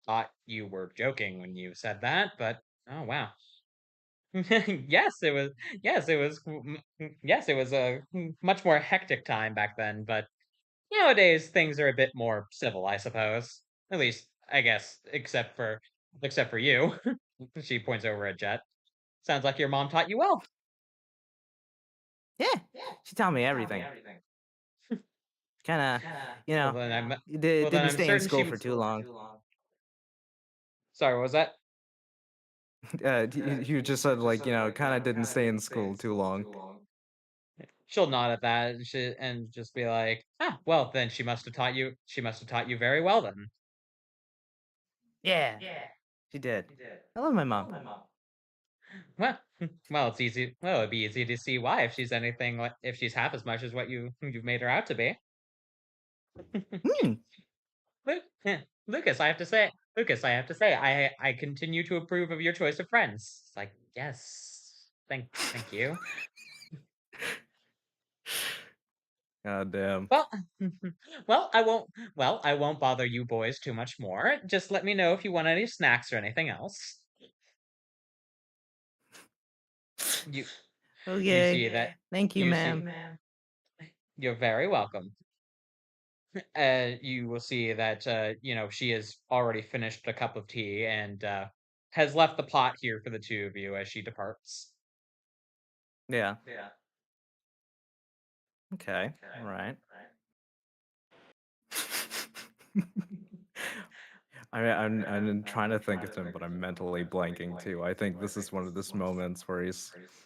thought you were joking when you said that, but oh wow. yes, it was. Yes, it was. Yes, it was a much more hectic time back then. But nowadays things are a bit more civil, I suppose. At least, I guess, except for you. She points over at Jet. Sounds like your mom taught you well. Yeah, she taught me everything. Kinda, you Well know, then I'm. Well then didn't I'm stay in certain school she. for too long. Sorry, what was that? You just said like, kind of didn't stay in school too long. She'll nod at that and just be like, "Ah, well, then she must have taught you. She must have taught you very well then." Yeah, she did. I love my mom. Well, well, it's easy. Well, it'd be easy to see why if she's anything like if she's half as much as what you've made her out to be. Hmm. Lucas, I have to say, I continue to approve of your choice of friends. It's like, yes, thank you. God damn. Well, I won't bother you boys too much more. Just let me know if you want any snacks or anything else. You you see Okay. that Thank you, you see ma'am. you're very welcome. You will see that she has already finished a cup of tea and has left the pot here for the two of you as she departs. Yeah. Okay. All right. I'm trying to think of him, but I'm mentally blanking too. I think this is one of those moments where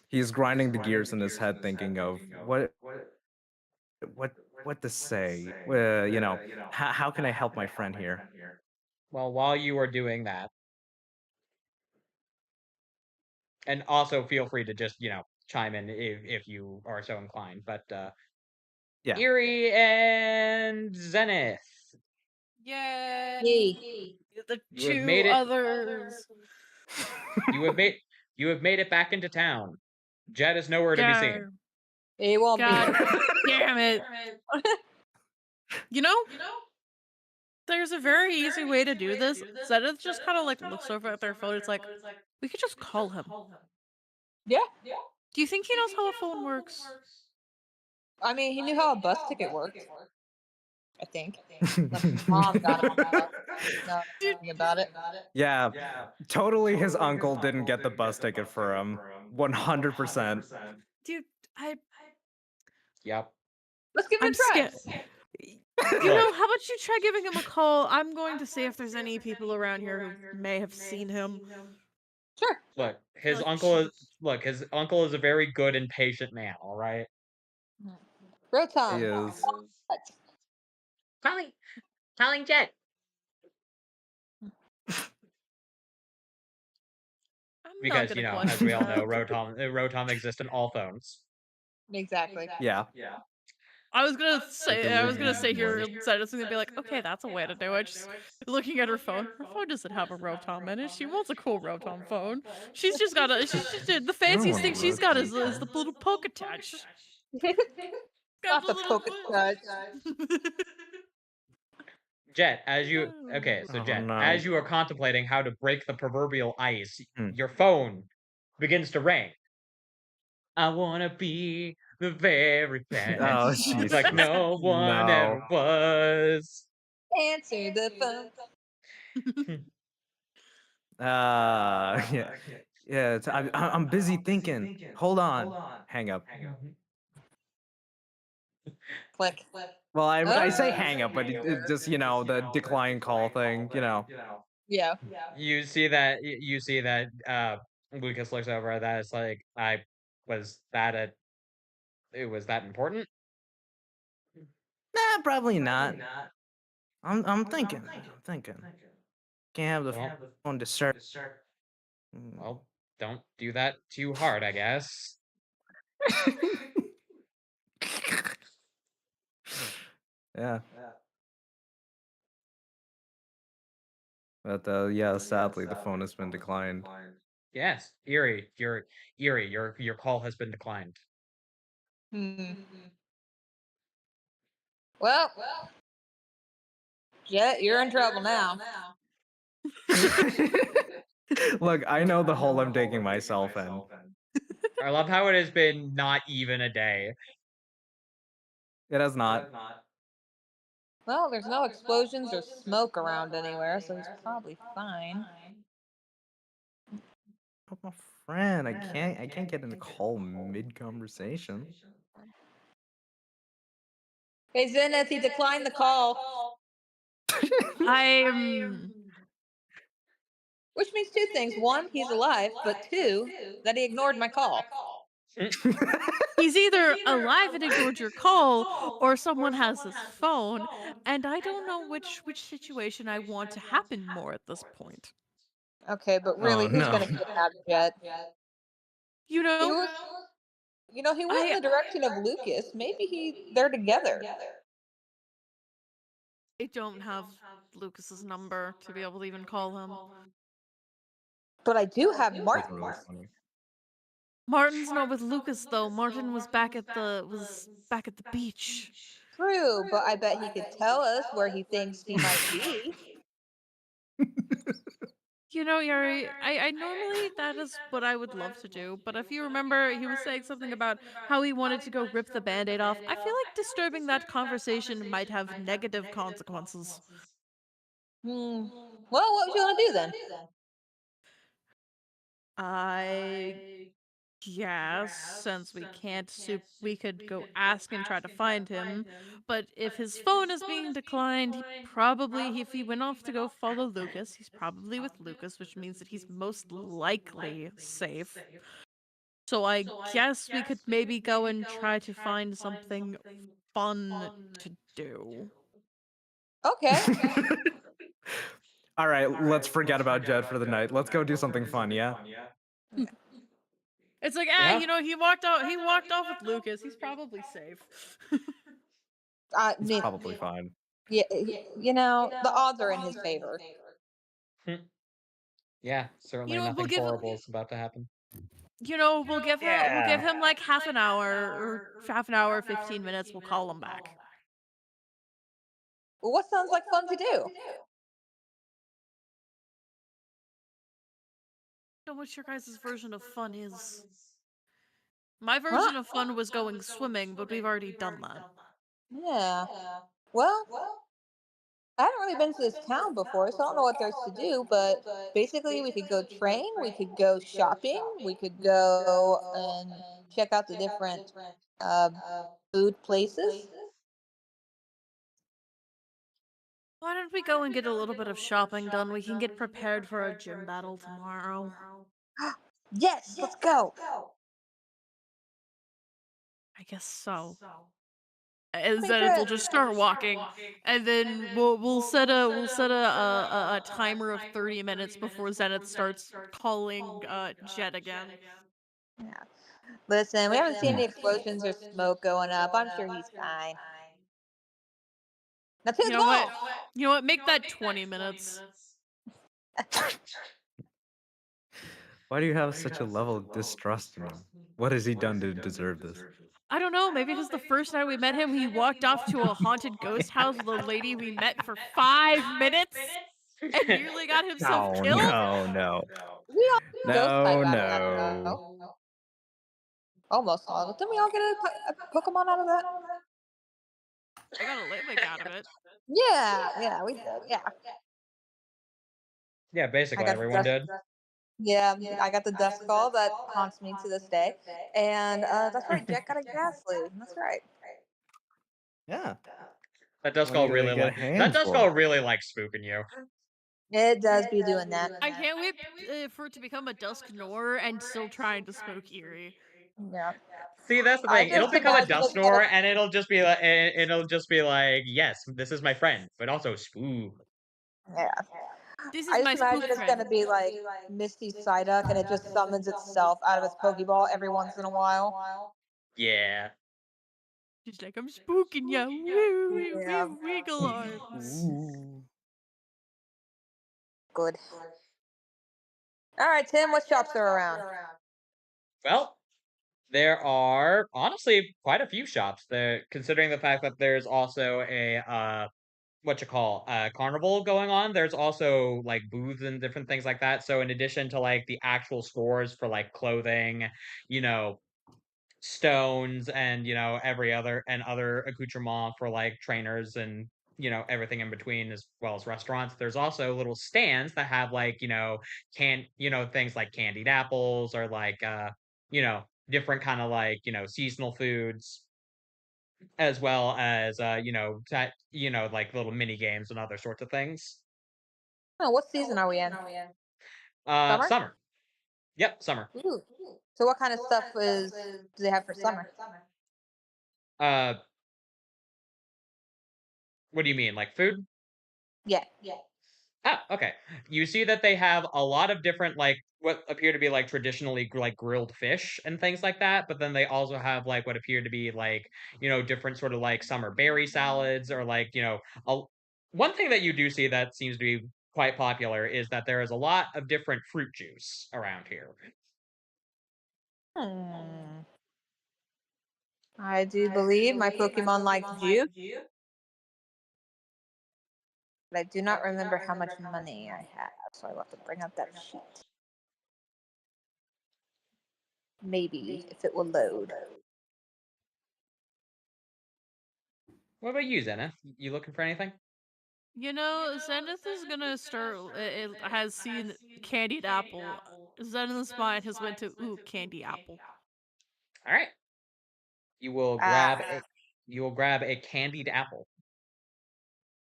he's grinding the gears in his head, thinking of what what to say. How can I help my friend here? Well, while you are doing that, and also feel free to just chime in if you are so inclined. But Yeah. Erie and Zenith, Yay! Yay. The you have two made it. others. You have made you have made it back into town. Jet is nowhere to be seen. God, It won't God be. damn it! You know, there's a very easy way to do this. Zenith just kind of like looks over at their phone. It's like, we could just call him. Yeah. Do you think he knows how a phone works? I mean, he knew how a bus ticket worked. I think. Mom got him on the bus. No, Dude. nothing about it. Yeah, totally. His uncle didn't get the bus ticket for him. 100%. Dude, Yep. Let's give it I'm a try. scared. Look. How about you try giving him a call? I'm going to see if there's any people around here who may have seen him. Sure. Look, his Like, uncle is a very good and patient man. All right. Rotom. He is. Calling Jet. I'm not Because gonna as we all know, question that. Rotom exists in all phones. Exactly. Yeah. I was gonna say here Delivery. inside it's gonna be like, okay, that's a way to do it. Just looking at her phone. Her phone doesn't have a Rotom in it. She wants a cool Rotom phone. She's just got the fanciest thing she's got is the little poke touch. Not the poke touch. Jet, as you Oh, Jet, no. as you are contemplating how to break the proverbial ice, Hmm. your phone begins to ring. I wanna be the very best. Oh, It's jeez. like no one ever was. Answer the phone. Yeah. Yeah, I'm busy thinking. Hold on. Hang up. Click. Well, I say Oh. hang up, but it just, the decline call thing, Yeah. You see that Lucas looks over at that. It's like, was that important? Nah, probably not. I'm thinking. Can't have the phone disturbed. Well, don't do that too hard, I guess. Yeah. But yeah, sadly, the phone has been declined. Yes, Eerie, your call has been declined. Hmm. Well, Jet, you're in trouble now. Look, I know the hole I'm digging myself in. I love how it has been not even a day. It has not. Well, there's no explosions or smoke around anywhere, so he's probably fine. Oh, my friend, I can't get in a call mid-conversation. Hey, Zenith, he declined the call. Which means two things. One, he's alive, but two, that he ignored my call. He's either alive and ignored your call, or someone has his phone, and I don't know which situation I want to happen more at this point. Okay, but really, Oh, who's no. gonna kidnap Jet? You He know, was, he went in the direction of Lucas. Maybe they're together. I don't have Lucas's number to be able to even call him. But I do have That's Martin. really funny. Martin's not with Lucas though. Martin was back at the beach. True, but I bet he could tell us where he thinks he might be. You know, Yuri, I normally that is what I would love to do, but if you remember, he was saying something about how he wanted to go rip the band-aid off. I feel like disturbing that conversation might have negative consequences. Well, what would you want to do then? I guess since we can't we could go ask and try to find him. But if his phone is being declined, he probably, if he went off to go follow Lucas, he's probably with Lucas, which means that he's most likely safe. So I guess we could maybe go and try to find something fun to do. Okay. All right, let's forget about Jed for the night. Let's go do something fun, yeah? It's like, Yeah. you know, he walked off with Lucas. He's probably safe. He's probably fine. Yeah, the odds are in his favor. Yeah, certainly You know, nothing horrible is about to happen. You know, we'll give him like half an hour, 15 minutes. We'll call him back. Well, what sounds like fun to do? I don't know what your guys' version of fun is. My version of fun was going swimming, but we've already done that. Yeah. Well, I haven't really been to this town before, so I don't know what there's to do, but basically we could go train, we could go shopping, we could go and check out the different food places. Why don't we go and get a little bit of shopping done? We can get prepared for a gym battle tomorrow. Yes, let's go. I guess so. And Okay, then we'll good. just start walking, and then we'll set a timer of 30 minutes before Zenith starts calling Jet again. Yeah. Listen, we haven't seen any explosions or smoke going up. I'm sure he's fine. Now to the goal. You know what? Make that 20 minutes. Why do you have such a level of distrust in him? What has he done to deserve this? I don't know, maybe because the first night we met him, he walked off to a haunted ghost house with a lady we met for 5 minutes and nearly got himself No, killed. no. We all ghost type No, out of that, no. though. Almost all of it. Didn't we all get a Pokemon out of that? I got a Litwick out of it. Yeah, we did. Yeah. Yeah, basically got everyone dust- did. Yeah, I got the dust call that haunts me to this day. And that's right, Jack got a Ghastly. That's right. Yeah. That does What call are you gonna really get a like hand that does for? call really like spooking you. It does be doing that. I can't wait for it to become a Dusknoir and still trying to smoke Eerie. Yeah. See, that's the I thing. It'll just become a imagine it's Dusknoir, gonna- and it'll just be like, yes, this is my friend, but also spoo. Yeah. This I is just my imagine spook it's friend. gonna be like Misty Psyduck, and it just summons itself out of its Pokeball every once in a while. Yeah. She's like, I'm spooking ya. Woo, woo, Yeah. woo, wiggle arms. Ooh. Good. All right, Tim. What shops are around? Well, there are honestly quite a few shops there, considering the fact that there's also a what you call carnival going on. There's also like booths and different things like that. So in addition to like the actual stores for like clothing, you know, stones and every other accoutrement for like trainers and everything in between, as well as restaurants, there's also little stands that have like things like candied apples or like different kind of like seasonal foods, as well as like little mini games and other sorts of things. Oh, what season are we in? Summer? Summer. Yep, summer. Ooh. So what kind of stuff do they have for summer? uh what do you mean, like food? Yeah. Ah, okay. You see that they have a lot of different, like, what appear to be like traditionally like grilled fish and things like that, but then they also have like what appear to be like, different sort of like summer berry salads, or like, one thing that you do see that seems to be quite popular is that there is a lot of different fruit juice around here. Hmm. I do believe my Pokemon likes juice, but I do not remember how much money I have, so I'll have to bring up that sheet. Maybe, if it will load. What about you, Zena? You looking for anything? You know, Zenith is gonna start. It has seen candied apple. Zenith's mind has went to candy apple. All right. You will grab a candied apple.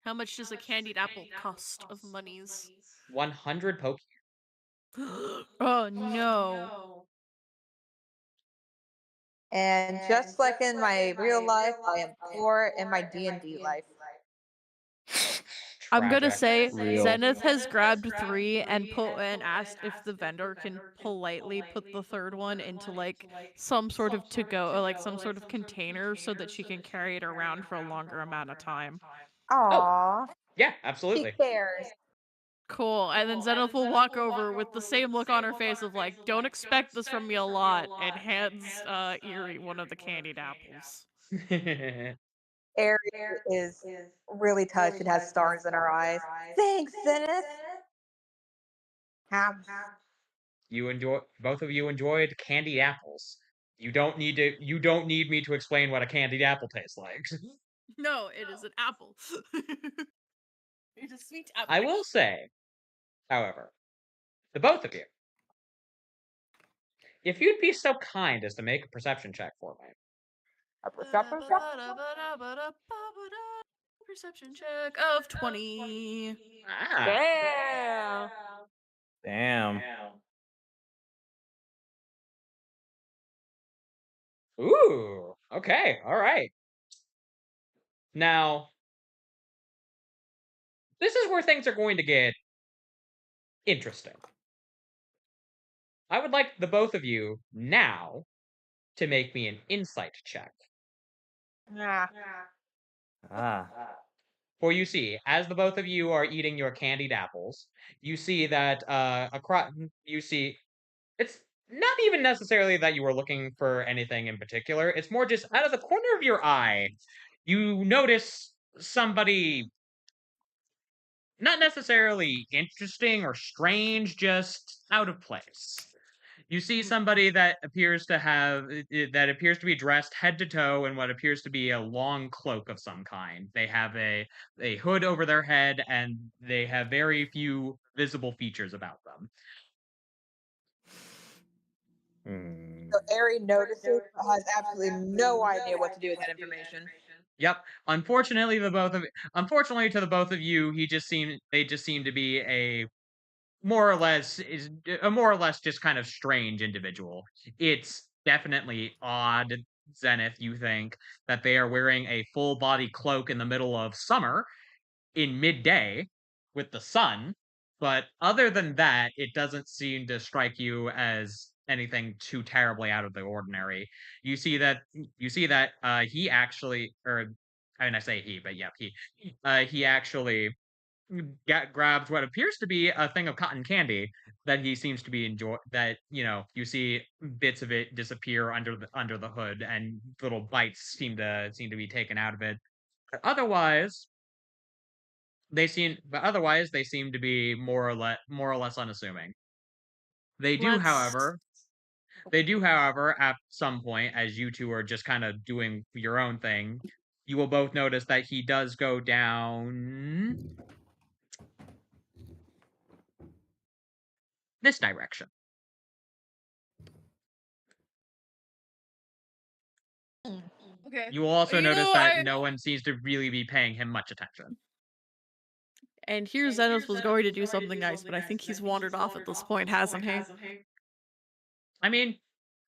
How much does a candied apple cost of monies? 100 poke. Oh no! And just like in my real life, I am poor in my D&D life. I'm gonna Tragic. say Real. Zenith has grabbed 3 and asked if the vendor can politely put the third one into like some sort of to go or like some sort of container so that she can carry it around for a longer amount of time. Aww. Yeah, She absolutely. cares. Cool. And then Zenith will walk over with the same look on her face of like, don't expect this from me a lot, and hands Eerie one of the candied apples. Aerie is really touched and has stars in her eyes. Thanks, Zenith. Ham. Both of you enjoyed candied apples. You don't need me to explain what a candied apple tastes like. No, it is an apple. It's a sweet apple. I will say, however, the both of you, if you'd be so kind as to make a perception check for me. A perception check? Perception check of 20. Ah. Damn. Damn. Ooh. Okay. All right. Now, this is where things are going to get interesting. I would like the both of you now to make me an insight check. Yeah. Ah. For you see, as the both of you are eating your candied apples, you see that it's not even necessarily that you were looking for anything in particular. It's more just out of the corner of your eye, you notice somebody not necessarily interesting or strange, just out of place. You see somebody that appears to be dressed head to toe in what appears to be a long cloak of some kind. They have a hood over their head, and they have very few visible features about them. Hmm. So Aerie notices, but has absolutely no idea what to do with that information. Yep. Unfortunately, to the both of you, they just seem to be a more or less just kind of strange individual. It's definitely odd, Zenith, you think, that they are wearing a full body cloak in the middle of summer in midday with the sun, But other than that, it doesn't seem to strike you as anything too terribly out of the ordinary. You see that he actually, or I mean, I say he, but yeah, he actually grabs what appears to be a thing of cotton candy that he seems to be enjoy. That you see bits of it disappear under the hood, and little bites seem to be taken out of it. But otherwise they seem to be more or less unassuming. They do, Let's. however, they do, however, at some point, as you two are just kind of doing your own thing, you will both notice that he does go down this direction. Okay. You will also You notice know, that I- no one seems to really be paying him much attention. And here Zenith was going to do something nice, but I think he's wandered off at this point, hasn't he? I mean,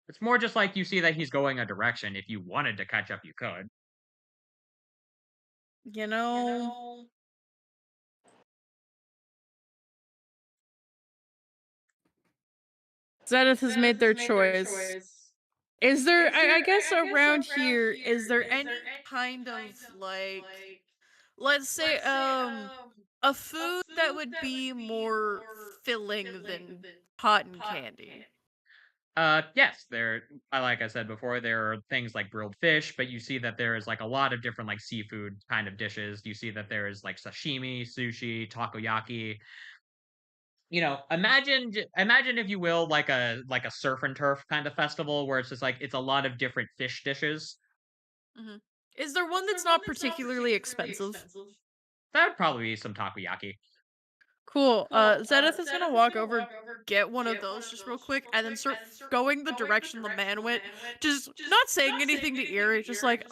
it's more just like you see that he's going a direction. If you wanted to catch up, you could. You know. Zenith has made their choice. Is there, I guess around here, is there any kind of like, let's say, a food that would be more filling than cotton candy? Yes, like I said before, there are things like grilled fish, but you see that there is like a lot of different like seafood kind of dishes. You see that there is like sashimi, sushi, takoyaki. Imagine if you will, like a surf and turf kind of festival where it's just like it's a lot of different fish dishes. Is there one that's not particularly expensive? That would probably be some takoyaki. Cool. Zenith is gonna walk over, get one of those just real quick, and then start going the direction the man went. Just not saying anything to Eerie, just like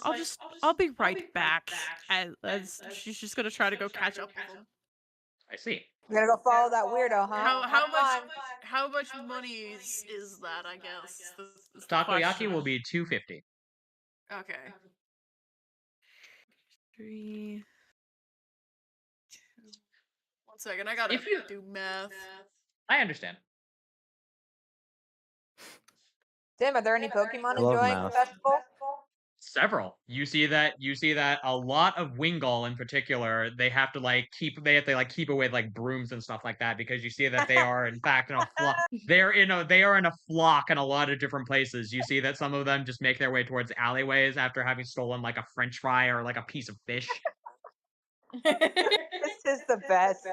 I'll be right back. As she's just gonna try to go catch up with him. I see. You gotta go follow that weirdo, huh? How much money is that? I guess is the Takoyaki question. will be $2.50. Okay. 3, 2. 1 second. I gotta If you- do math. I understand. Tim, are there any Pokemon I love enjoying the math. festival? Several. You see that a lot of Wingull in particular, they have to keep away with like brooms and stuff like that because you see that they are in fact in a flock. They are in a flock in a lot of different places. You see that some of them just make their way towards alleyways after having stolen like a French fry or like a piece of fish. This is the best.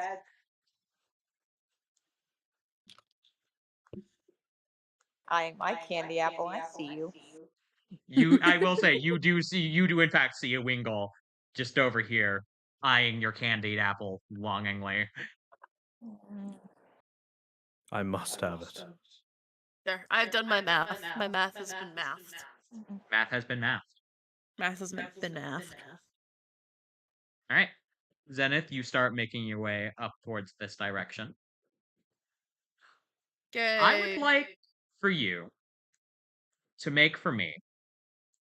Eyeing my candy apple, I see you. I will say, you do in fact see a Wingull just over here eyeing your candied apple longingly. I must have it. There, I've done my math. My math has been mathed. Math has been mathed. Math has been mathed. All right, Zenith, you start making your way up towards this direction. I would like for you to make for me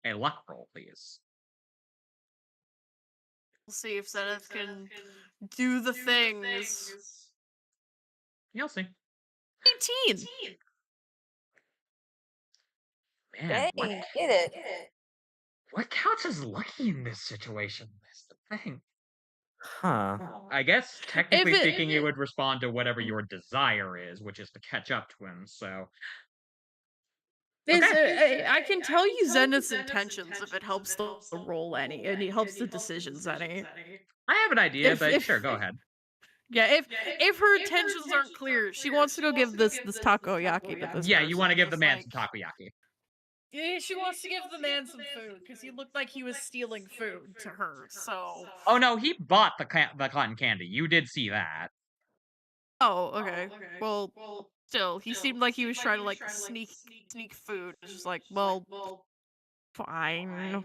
a luck roll, please. We'll see if Zenith can do the things. You'll see. 18. Man, Dang, get it. what counts as lucky in this situation? That's the thing. Huh. I guess technically If it- speaking, it would respond to whatever your desire is, which is to catch up to him. So I can tell you Zenith's intentions if it helps the roll any, and it helps the decisions any. I have an idea, If- but if- sure, go ahead. Yeah, if her intentions aren't clear, she wants to go give this takoyaki to this. Yeah, you want to give the person, man just some like- takoyaki. Yeah, she wants to give the man some food because he looked like he was stealing food to her. So. Oh no, he bought the cotton candy. You did see that. Oh, okay. Well, still, he seemed like he was trying to like sneak food. It's just like, well, fine.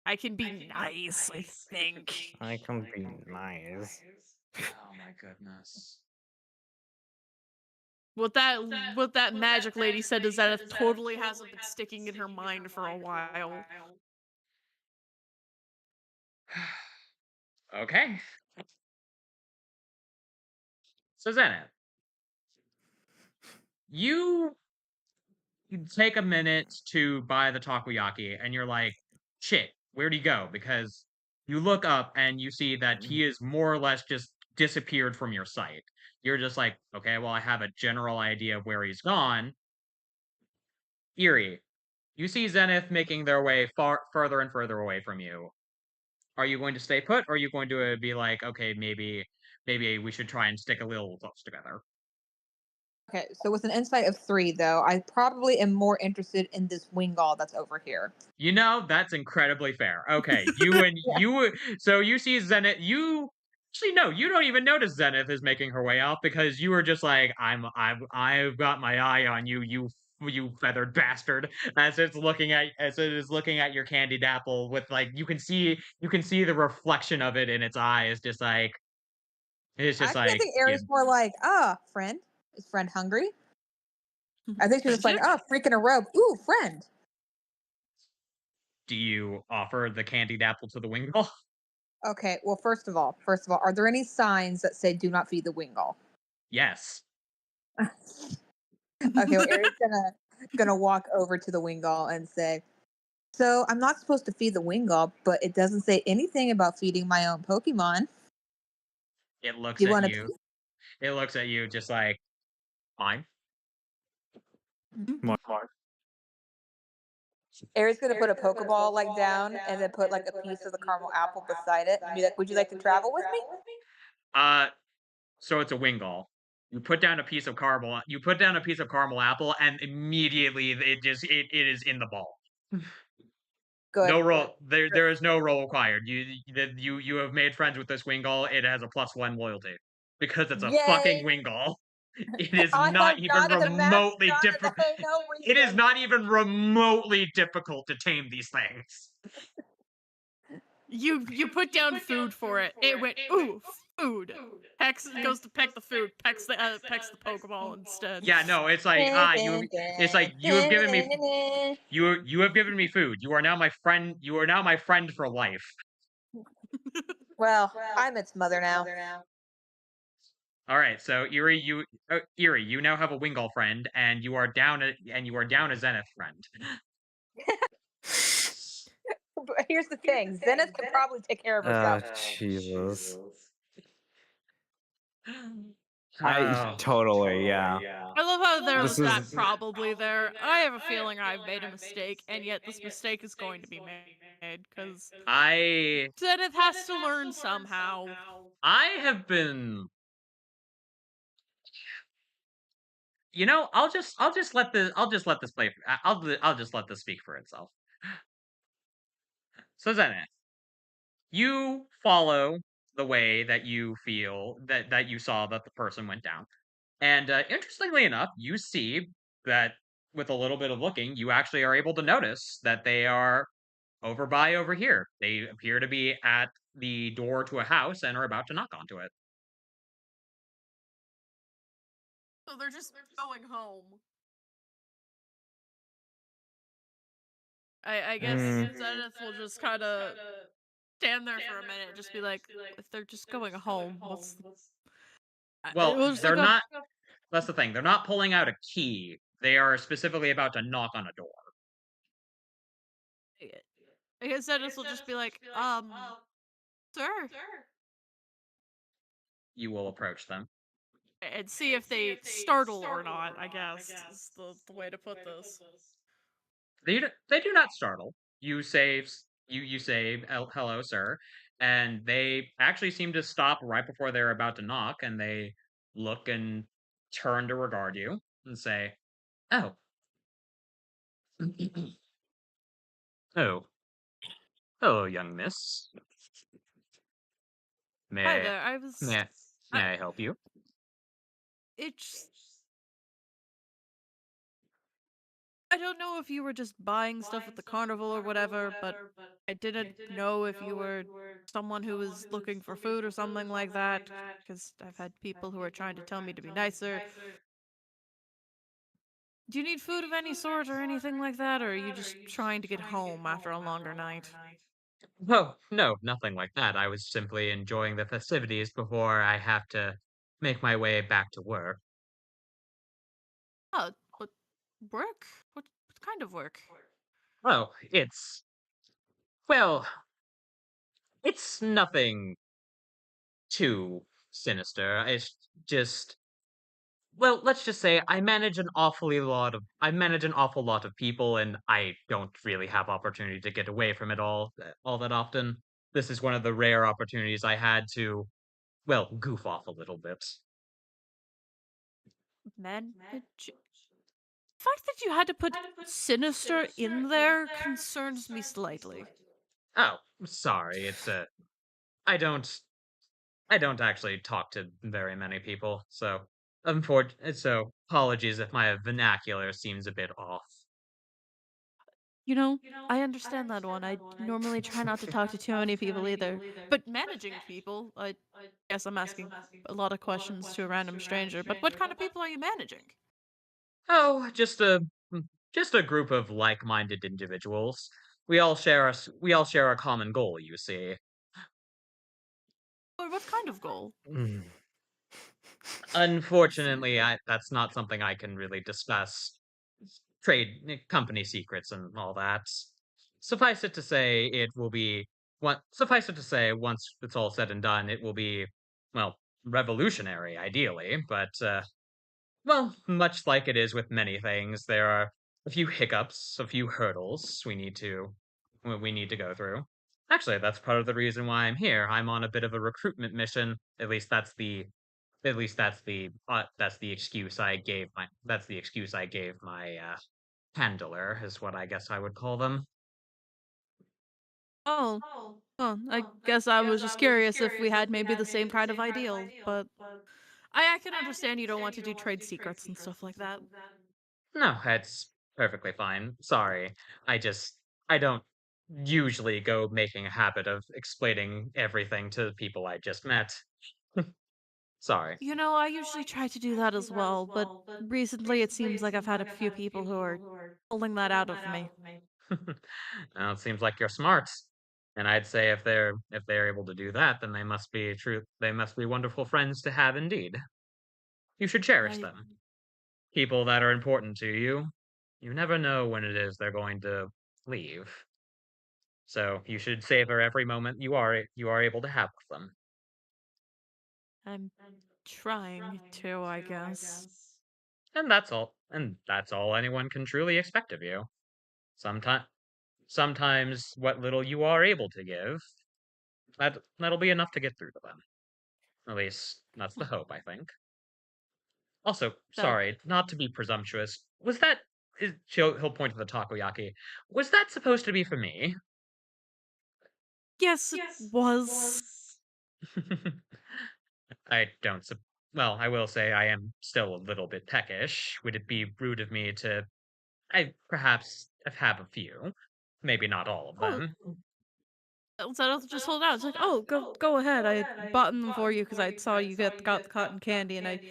I can be nice, I think. I can be nice. Oh my goodness. What that magic lady said is that it totally hasn't been sticking in her mind for a while. Okay. So Zenith, you take a minute to buy the takoyaki, and you're like, "Shit, where'd he go?" Because you look up and you see that he is more or less just disappeared from your sight. You're just like, "Okay, well, I have a general idea of where he's gone." Eerie, you see Zenith making their way further and further away from you. Are you going to stay put, or are you going to be like, okay, maybe we should try and stick a little close together? Okay, so with an insight of 3, though, I probably am more interested in this Wingull that's over here. You know, that's incredibly fair. Okay, you and Yeah. you. So you see Zenith. You actually no, you don't even notice Zenith is making her way out because you were just like, I've got my eye on you, you feathered bastard. As it is looking at your candied apple with like you can see the reflection of it in its eyes, just like it's just Actually, I like think Aries more like, friend. Is friend hungry? I think she's just like, freaking a robe. Ooh, friend. do you offer the candied apple to the Wingull? Okay, well, first of all, are there any signs that say "Do not feed the Wingull"? Yes. Okay, well, Aries gonna walk over to the Wingull and say, "So I'm not supposed to feed the Wingull, but it doesn't say anything about feeding my own Pokemon. It looks You at want a you. piece?" It looks at you just like, fine. Aries gonna put a Pokeball like down and then put like a piece of the caramel apple beside it and be like, "Would you like to travel with me?" Uh, so it's a Wingull. You put down a piece of caramel. You put down a piece of caramel apple, and immediately it is in the ball. Good. No roll. There is no roll required. You have made friends with this Wingull. It has a +1 loyalty because it's a fucking Yay! Wingull. It is I not have even gotten a remotely mascot difficult. for no It is reason. not even remotely difficult to tame these things. You put down food for it. It went ooh food. Hex goes to peck the food. Pecks the Pokeball instead. Yeah, no, it's like it's like you have given me you have given me food. You are now my friend. You are now my friend for life. Well, I'm its mother now. All right, so Eerie, you now have a Wingull friend, and you are down a Zenith friend. But here's the thing: Zenith can probably take care of herself. Jesus. Oh. Totally, yeah. I love how there This was that is- probably there. I have a feeling I've made a mistake, and yet this mistake is going to be made because I Zenith has to learn somehow. have been. You know, I'll just let this play. I'll just let this speak for itself. So Zenith, you follow the way that you feel that you saw that the person went down. And interestingly enough, you see that with a little bit of looking, you actually are able to notice that they are over here. They appear to be at the door to a house and are about to knock onto it. So they're just going home. I guess Zenith will just kind of stand there for a minute, just be like, if they're just going home, what's the... Well, they're not. That's the thing. They're not pulling out a key. They are specifically about to knock on a door. I guess Zenith will just be like, sir, You will approach them. and see if they startle or not. I guess is the way to put this. They do not startle. You say hello, sir, and they actually seem to stop right before they're about to knock, and they look and turn to regard you and say, "Oh, oh, hello, young miss. Hi May there. I was. may I help you?" It's. I don't know if you were just buying stuff at the carnival or whatever, but I didn't know if you were someone who was looking for food or something like that, because I've had people who are trying to tell me to be nicer. Do you need food of any sort or anything like that, or are you just trying to get home after a longer night? Oh, no, nothing like that. I was simply enjoying the festivities before I have to make my way back to work. Oh, what work? What kind of work? Oh, well, it's nothing too sinister. It's just well, let's just say I manage an awful lot of people, and I don't really have opportunity to get away from it all that often. This is one of the rare opportunities I had to, well, goof off a little bit. Manage. The fact that you had to put sinister in there concerns me slightly. Oh, sorry. I don't I don't actually talk to very many people, so apologies if my vernacular seems a bit off. You know, I understand that one. I normally try not to talk to too many people either. But managing people, I guess I'm asking a lot of questions to a random stranger. But what kind of people are you managing? Oh, just a group of like-minded individuals. We all share a common goal, you see. Or what kind of goal? Mm. Unfortunately, that's not something I can really discuss. Company secrets and all that. Suffice it to say, suffice it to say, once it's all said and done, it will be, well, revolutionary, ideally, but well, much like it is with many things, there are a few hiccups, a few hurdles we need to go through. Actually, that's part of the reason why I'm here. I'm on a bit of a recruitment mission. That's the excuse I gave my handler, is what I guess I would call them. Oh, well, I guess I was just curious if we had maybe the same kind of ideal. But I can understand you don't want to do trade secrets and stuff like that. No, it's perfectly fine. Sorry. I don't usually go making a habit of explaining everything to people I just met. Sorry. You know, I usually try to do that as well, but recently it seems like I've had a few people who are pulling that out of me. Well, it seems like you're smart. And I'd say if they're able to do that, then they must be wonderful friends to have indeed. You should cherish I them. People that are important to you. You never know when it is they're going to leave. So you should savor every moment you are able to have with them. I'm trying to, I guess. And that's all anyone can truly expect of you. Sometimes sometimes what little you are able to give, that'll be enough to get through to them. At least that's the hope, I think. Also, That sorry, not to be presumptuous. Was that he'll point to the takoyaki. Was that supposed to be for me? yes, it was. I don't sup- well, I will say I am still a little bit peckish. Would it be rude of me to I perhaps have a few, maybe not all of Oh, them. instead of just hold out, it's like, oh, go ahead. I had bought them for you because I saw you got the cotton candy, and I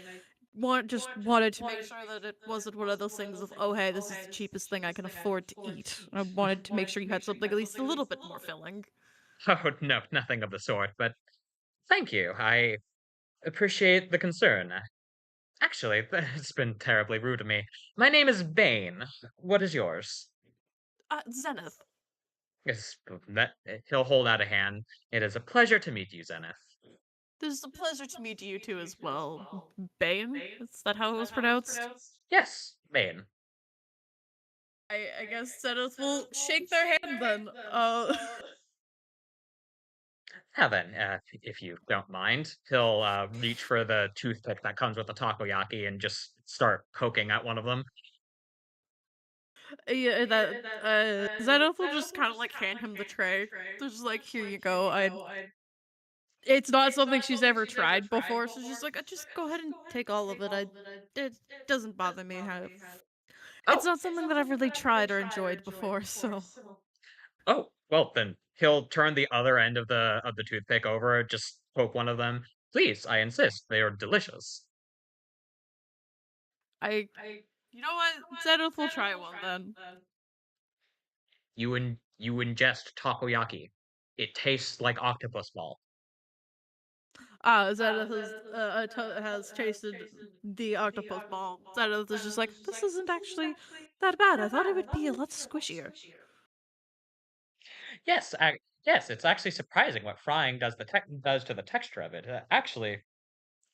wanted to make sure that it wasn't one of those things of, oh, hey, this is the cheapest thing I can afford to eat. I wanted to make sure you had something at least a little bit more filling. Oh, no, nothing of the sort, but thank you. I appreciate the concern. Actually, it's been terribly rude of me. My name is Bane. What is yours? Zenith. Yes, he'll hold out a hand. It is a pleasure to meet you, Zenith. This is a pleasure to meet you too as well. Bane? Is that how it was pronounced? Yes, Bane. I guess Zenith will shake their hand then. Now then, if you don't mind, he'll reach for the toothpick that comes with the takoyaki and just start poking at one of them. Yeah, that Zenith will just kind of like hand him the tray. They're just like, here you go. It's not something she's ever tried before, so she's like, just go ahead and take all of it. It doesn't bother me how. It's Oh, not something that I've really tried or enjoyed before, so oh, well then he'll turn the other end of the toothpick over, just poke one of them. Please, I insist. They are delicious. I. You know what? Zenith will try one then. You ingest takoyaki. It tastes like octopus ball. Zenith has tasted the octopus ball. Zenith is just like, this isn't actually that bad. I thought it would be a lot squishier. Yes, yes, it's actually surprising what frying does to the texture of it. Actually,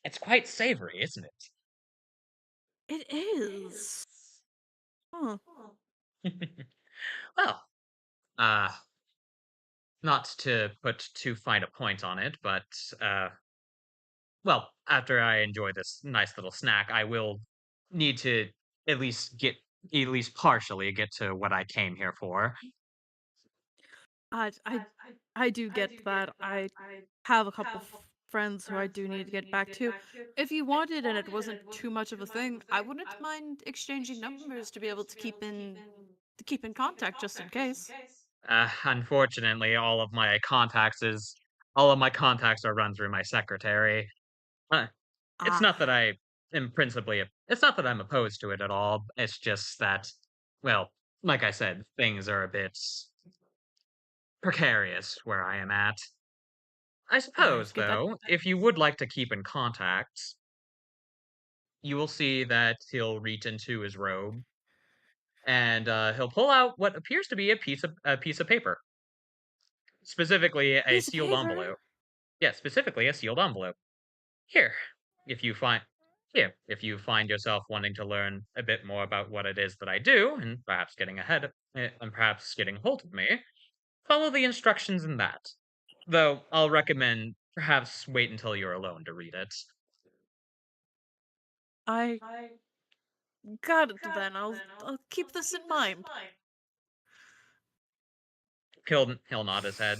it's quite savory, isn't It is. Huh. it? Well, uh, not to put too fine a point on it, but well, after I enjoy this nice little snack, I will need to at least get at least partially get to what I came here for. I I I do get that. I have a couple friends who I do need to get back to. If you wanted and it wasn't too much of a thing, I wouldn't mind exchanging numbers to be able to keep in contact just in case. Unfortunately, all of my contacts are run through my secretary. Uh, it's Ah, not that I it's not that I'm opposed to it at all. It's just that, well, like I said, things are a bit precarious where I am at. I I suppose, get that. though, if you would like to keep in contact, you will see that he'll reach into his robe and he'll pull out what appears to be a piece of paper, specifically a Piece of sealed paper. envelope. Yeah, specifically a sealed envelope. Here, if you find if you find yourself wanting to learn a bit more about what it is that I do, and perhaps getting hold of me, follow the instructions in that. Though I'll recommend perhaps wait until you're alone to read it. I got it then. I'll keep this in mind. He'll nod his head.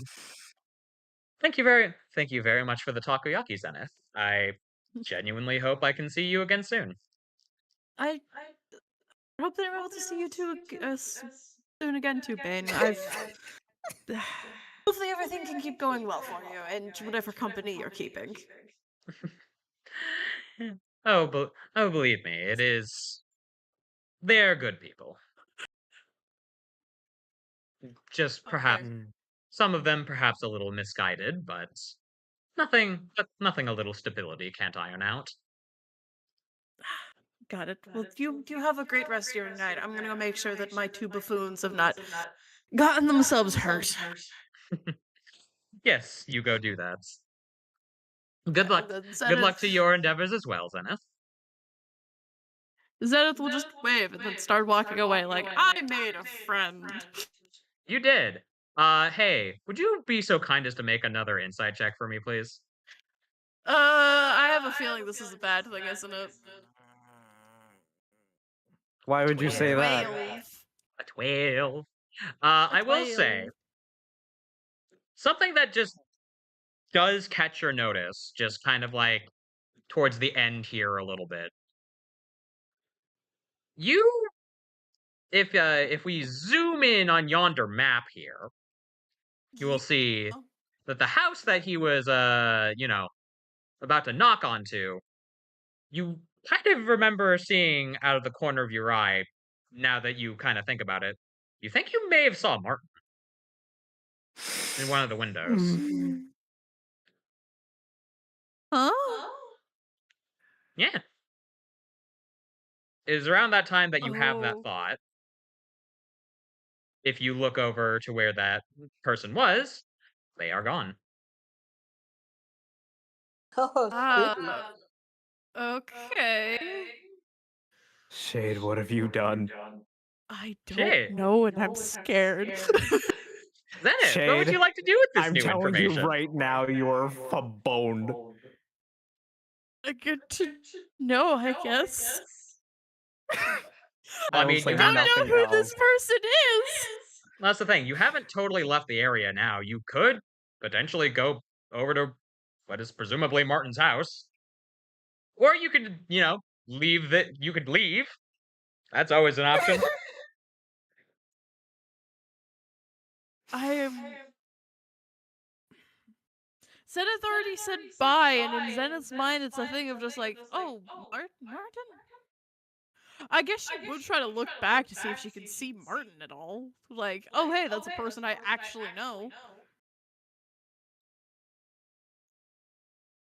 Thank you very much for the takoyaki, Zenith. I genuinely hope I can see you again soon. I hope that I'm able to see you too soon again too, Bane. I've hopefully everything can keep going well for you and whatever company you're keeping. Oh, believe me, it is. They're good people. Just perhaps Okay. some of them perhaps a little misguided, but nothing a little stability can't iron out. Got it. Well, you have a great rest of your night. I'm gonna go make sure that my two buffoons have not gotten themselves hurt. Yes, you go do that. Good Okay, luck. then Good luck to your endeavors as well, Zenith. Zenith will just wave and then start walking away like, I made a friend. You did. Hey, would you be so kind as to make another insight check for me, please? I have a feeling this is a bad thing, isn't it? Why would you say that? 12. A 12. A I will say 12. something that just does catch your notice, just kind of like towards the end here a little bit. You, if we zoom in on yonder map here, you will see Oh. that the house that he was, about to knock onto, you kind of remember seeing out of the corner of your eye. Now that you kind of think about it, you think you may have saw Martin in one of the windows. Huh? Yeah, it is around that time that you have that Oh. thought. If you look over to where that person was, they are gone. Oh, spooky. Okay. Shade, what have you done? I don't Shit. know, and I'm scared. Zenith, what would Shade, you like to do with this I'm new telling information? you right now, you're boned. Good to know, I guess. I will mean, say you I don't haven't. know nothing who this else. person is. That's the thing. You haven't totally left the area now. You could potentially go over to what is presumably Martin's house, or you could, leave. You could leave. That's always an option. I am. Zenith already said bye, and in Zenith's mind, it's a thing of just like, oh, Martin? I guess she would try to look back to see if she could see Martin at all. Like, oh, hey, that's a person I actually know.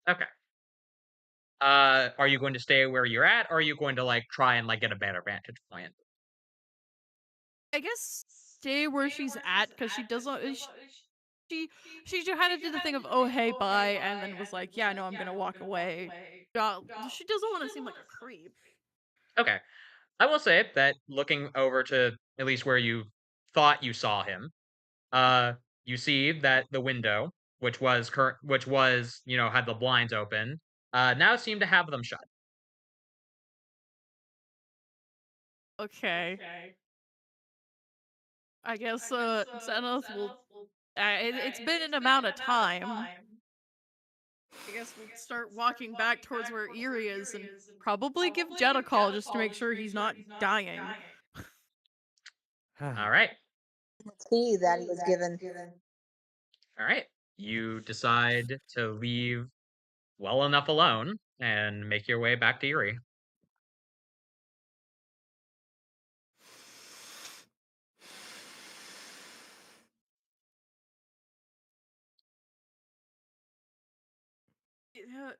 Okay. Are you going to stay where you're at, or are you going to like try and like get a better vantage point? I guess stay where she's at because she doesn't. She she kind of did the thing of oh hey bye and then was like yeah no I'm gonna walk away. She doesn't want to seem like a creep. Okay. I will say that looking over to at least where you thought you saw him, uh, you see that the window, which was had the blinds open, now seem to have them shut. Okay, I guess Zenith will. It's been an amount of time. I guess we'll start walking back towards where Eerie is and probably give Jet a call just to make sure he's not dying. All right, Tea that he was given. all right. You decide to leave well enough alone and make your way back to Erie. Yeah,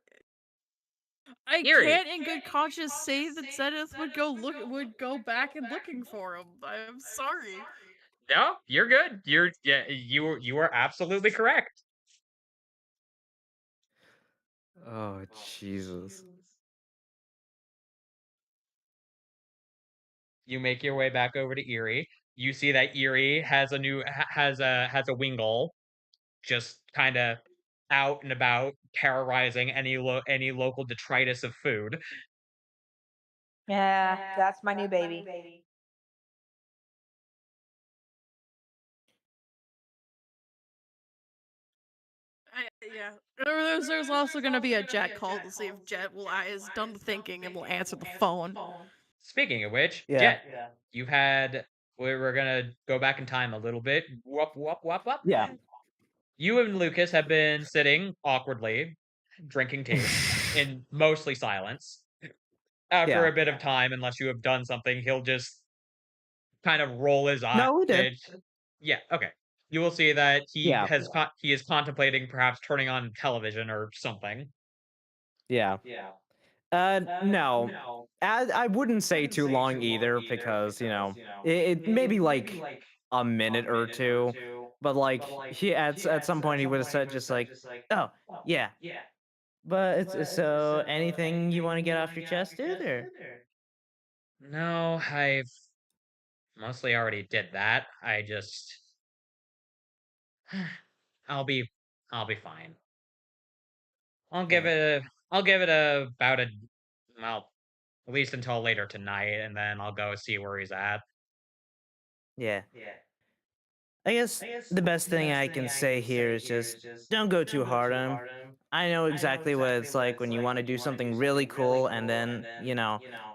I Erie. can't in good conscience say that Zenith would go back and looking for him. I'm sorry. No, you're good. You are absolutely correct. Oh, Jesus. You make your way back over to Erie. You see that Erie has a Wingull just kind of out and about terrorizing any local detritus of food. Yeah, that's my new baby. Yeah. There's also gonna be a Jet call to see if Jet will is done the thinking and will answer the phone. Speaking of which, Yeah. Jet, you've had we're gonna go back in time a little bit. Whoop whoop whoop whoop. Yeah. You and Lucas have been sitting awkwardly, drinking tea in mostly silence. After Yeah. a bit of time, unless you have done something, he'll just kind of roll his eye. No, we did. Yeah, okay. You will see that Yeah. he is contemplating perhaps turning on television or something. Yeah. No. I wouldn't say too long either because, it maybe like a minute or two, but like he at some point he would have said just like, "Oh, yeah. But it's so anything you want to get off your chest, dude, or?" No, I've mostly already did that. I just I'll be I'll be fine. I'll give Yeah. it a I'll give it about a well, at least until later tonight, and then I'll go see where he's at. Yeah. I guess the best thing I can say here is just don't go too hard on him. I know exactly what it's like when you want to do something really cool and then,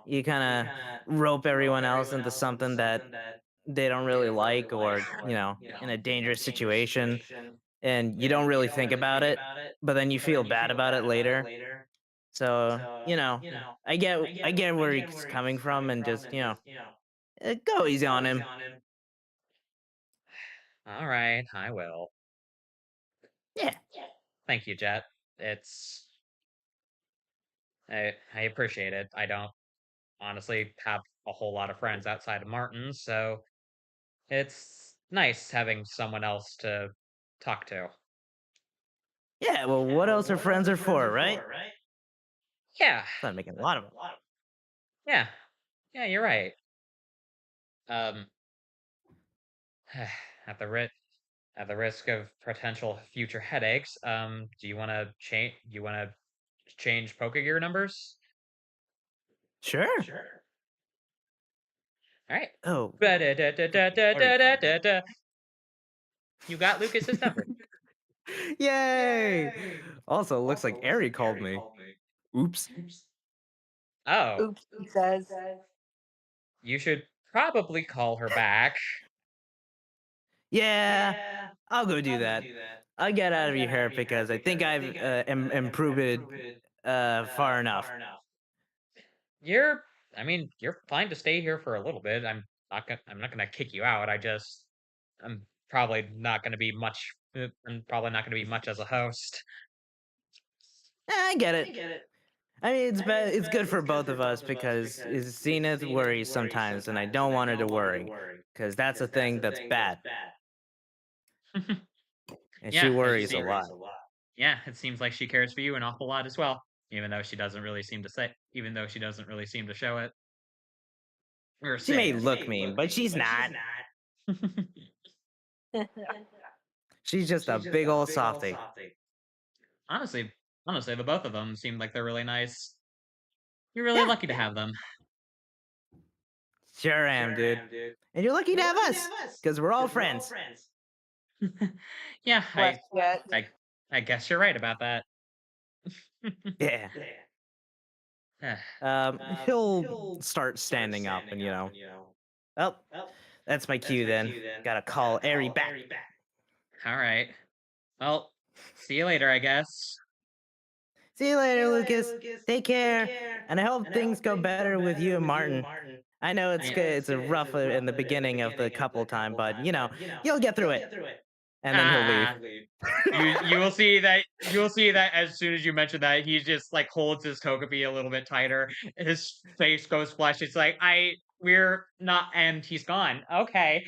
you kind of rope everyone else into something that they don't really like or, in a dangerous situation and you don't really think about it, but then you feel bad about it later. So, I get where he's coming from and just, go easy on him. All right, I will. Yeah. Thank you, Jet. It's I appreciate it. I don't honestly have a whole lot of friends outside of Martin, so it's nice having someone else to talk to. Yeah, well, what else are friends are for, right? Yeah, Not making a lot of them. yeah, yeah. You're right. Um, at the at the risk of potential future headaches, do you want to change? You want to change Pokegear numbers? Sure. All right. Oh, Ari called me. Ba-da-da-da-da-da-da-da-da. You got Lucas's number. Yay! Also, it looks like Ari called me. Oops. Oh, Oops, he says. you should probably call her back. Yeah, I'll go do that. I'll get out of your hair because I think I've improved it far enough. You're, I mean, you're fine to stay here for a little bit. I'm not gonna kick you out. I'm probably not gonna be much. I'm probably not gonna be much as a host. I get it. I mean, it's good for both of us because Zenith worries sometimes, and I don't want her to worry because that's a thing that's bad, and she Yeah, worries a lot. yeah, it seems like she cares for you an awful lot as well, even though she doesn't really seem to show it or She say may it. look mean, but she's not. She's just a big old softy. honestly, honestly, the both of them seem like they're really nice. You're really Yeah. lucky to have them. Sure am, dude. And you're lucky to have us because we're all friends. Yeah, Bless Jet. I guess you're right about that. Yeah. He'll start standing up, and oh, that's my cue. Then gotta call Eri back. All right. Well, see you later, I guess. See you later, Lucas. Take care, and I hope things go better with you and Martin. I know it's good. It's a rough in the beginning of the couple time, but you'll get through it. And then he'll leave. You will see that as soon as you mention that, he just like holds his Togepi a little bit tighter. His face goes flush. It's like we're not, and he's gone. Okay.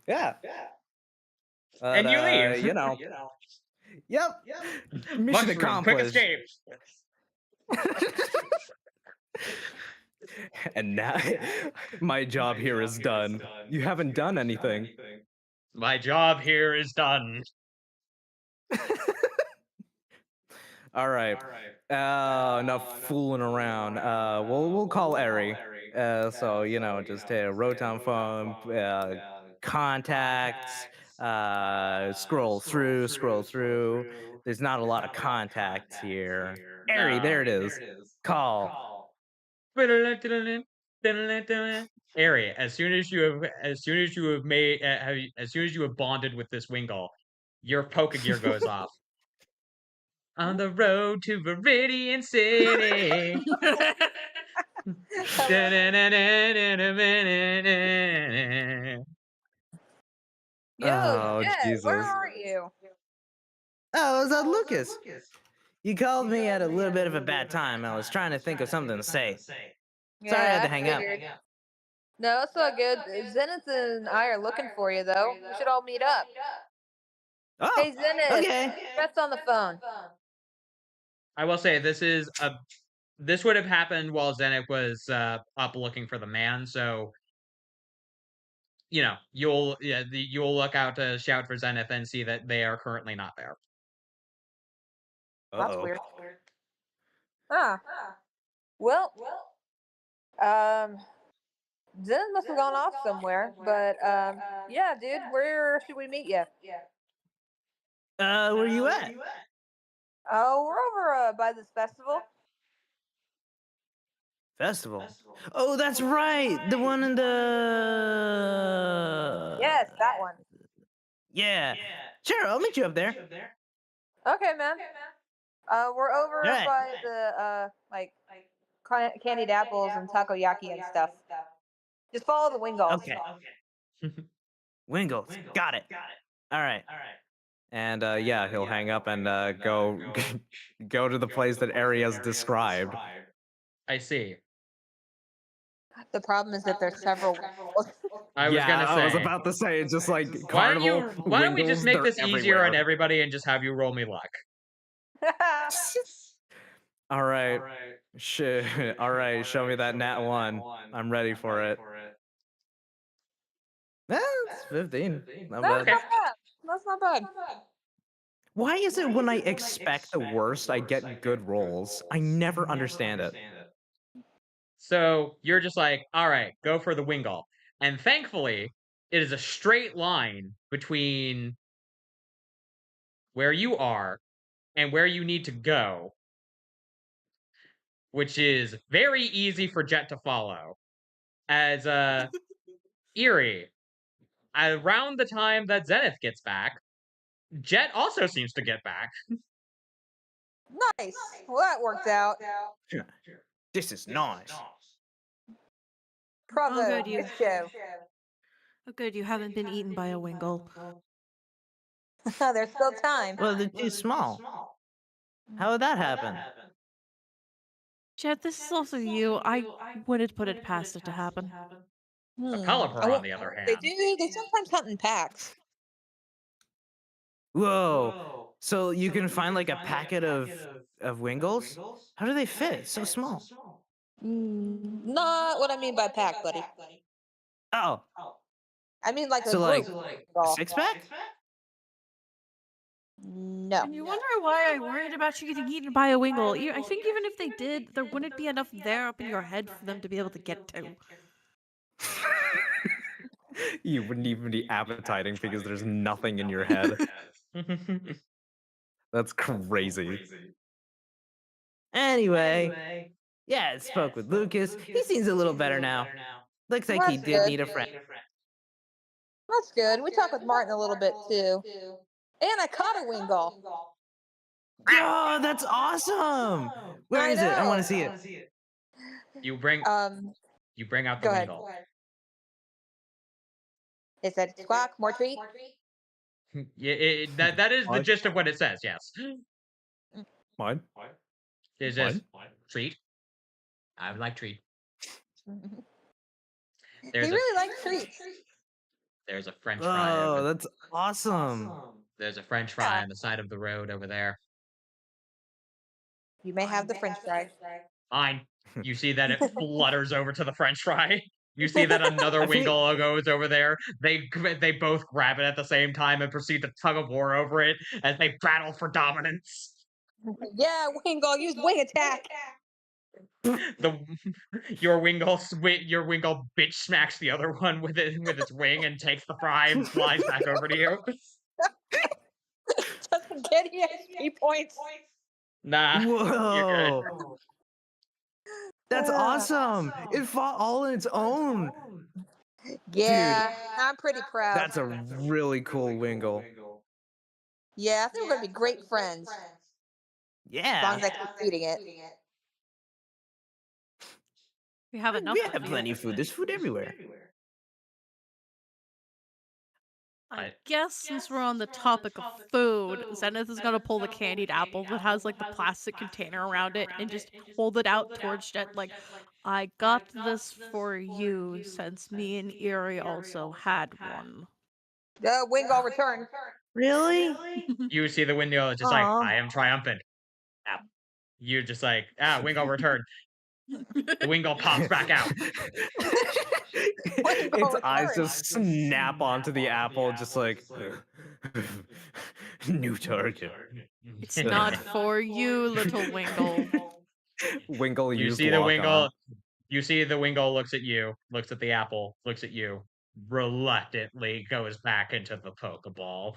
Yeah. And you leave. Yep. Mission Mushroom, quick accomplished. escape. And now my job here is done. You haven't done anything. My job here is done. All right. Enough fooling around. We'll call Eri. So just a Rotom phone, contacts. Scroll through. There's not a lot of contacts here. Eri, there it is. Call. Eri, as soon as you have bonded with this Wingull, your Pokegear goes off. On the road to Viridian City. Yo, Oh, Jet, Jesus. where are you? Oh, it was that Lucas. You called me at a little bit of a bad time. I was trying to think of something to say. Sorry I had to hang up. figured. No, it's all good. Zenith and I are looking for you, though. We should all meet up. Oh, Hey, Zenith. okay. Jet's on the phone. I will say this would have happened while Zenith was up looking for the man, so you'll look out to shout for Zenith and see that they are currently not there. That's Uh-oh. weird. Ah. Well, Zenith must have gone off somewhere, but yeah, dude, where should we meet you? Where you at? Oh, we're over by this festival. Festival. Oh, that's right. The one in the. Yes, that one. Yeah. Sure, I'll meet you up there. Okay, man. We're over Alright. by the candied apples and takoyaki and stuff. Just follow the Wingulls. Okay. Wingles. Got it. All right. And yeah, he'll hang up and go go to the place that Eri has described. I see. The problem is that there's several Wingulls. I was gonna say. I was about to say, it's just like Why carnival. don't we just Wingulls, make they're this easier everywhere. on everybody and just have you roll me luck? All right. Shit. All right. Show me that nat 1. I'm ready for it. It's 15. Not That's bad. not bad. That's not bad. Why is it when I expect the worst, I get good rolls? I never understand it. So you're just like, all right, go for the Wingull. And thankfully, it is a straight line between where you are and where you need to go, which is very easy for Jet to follow. As Eri, around the time that Zenith gets back, Jet also seems to get back. Nice. Well, that worked out. This is nice. Bravo. good, you. Good show. Oh, good, you haven't been eaten by a Wingull. There's still time. Well, they're too small. How would that happen? Jet, this is also you. I wouldn't put it past it to happen. The Hmm. Pelipper, on the other They hand. do. They sometimes hunt in packs. Whoa! So you can find like a packet of Wingles? How do they fit? So small. Not what I mean by pack, buddy. Oh, I mean like a so like group. a six pack? No. And you wonder why I worried about you getting eaten by a Wingle. I think even if they did, there wouldn't be enough there up in your head for them to be able to get to. You wouldn't even be appetizing because there's nothing in your head. That's crazy. Anyway, yeah, I spoke with Lucas. He seems a little better now. Looks like he That's did good. need a friend. That's good. We talked with Martin a little bit too. And I caught a Wingull. Oh, that's awesome! Where I is it? I want know. to see it. You bring out the Go ahead. Wingull. It said squawk, more treat. Yeah, that is the What? gist of what it says. Yes. What? Is this treat? I would like treat. He There's a really likes treats. there's a French fry. Oh, Over, that's awesome. there's a French fry on the side of the road over there. You may have the French fry. Fine. You see that it flutters over to the French fry. You see that another I think- Wingull goes over there. They both grab it at the same time and proceed to tug of war over it as they battle for dominance. Yeah, Wingull, use wing attack. Your Wingull bitch smacks the other one with its wing and takes the fry and flies back over to you. Doesn't get any XP points. Nah, you're good. Whoa! That's awesome! It fought all on its own. Yeah, I'm pretty proud. That's a really cool Wingle. Yeah, I think we're gonna be great friends. As long Yeah. as I keep feeding it. We have enough. We to have feed plenty it. of food. There's food everywhere. I guess since we're on the topic of food, Zenith is gonna pull the candied apple that has like the plastic container around it and just hold it out towards Jet like, I got this for you since me and Erie also had one. Wingull return. Really? You see the Wingull is just like, Aw. I am triumphant. Ow. You're just like, Wingull return. The Wingull pops back out. Its eyes return. just snap onto the apple, just like new target. It's not for you, little Wingle. Wingle You used see the lock Wingull. on. You see the Wingull looks at you, looks at the apple, looks at you, reluctantly goes back into the Pokeball.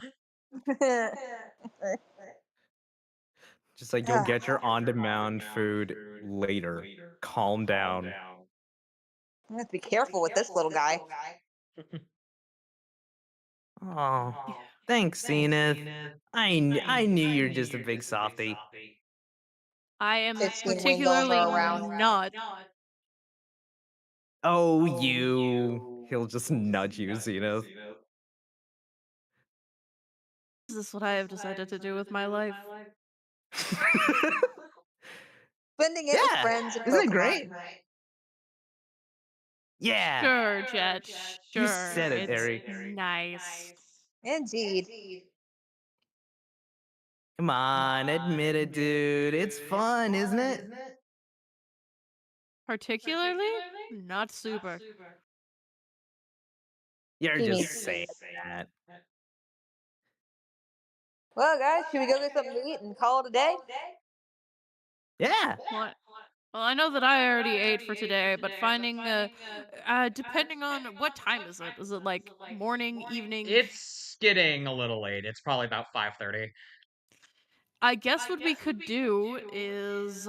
Just like you'll get your on-demand food later. Calm down. I have to be careful with this little guy. Oh, thanks, Zenith. I knew you're just a big softie. I am 15 Wingulls particularly are around. not. Oh, you. He'll just nudge you, Zenith. This is what I have decided to do with my life. Spending it with Yeah, friends and isn't it Pokemon. great? Yeah. Sure, Jet. Sure. You said it, it's Eric. nice. Indeed. Come on, admit it, dude. It's fun, isn't it? Particularly, not super. You're You just saying that. Well, guys, should we go get something to eat and call it a day? Yeah. Well, I know that I already ate for today, but finding depending on what time is it? Is it like morning, evening? It's getting a little late. It's probably about 5:30. I guess what we could do is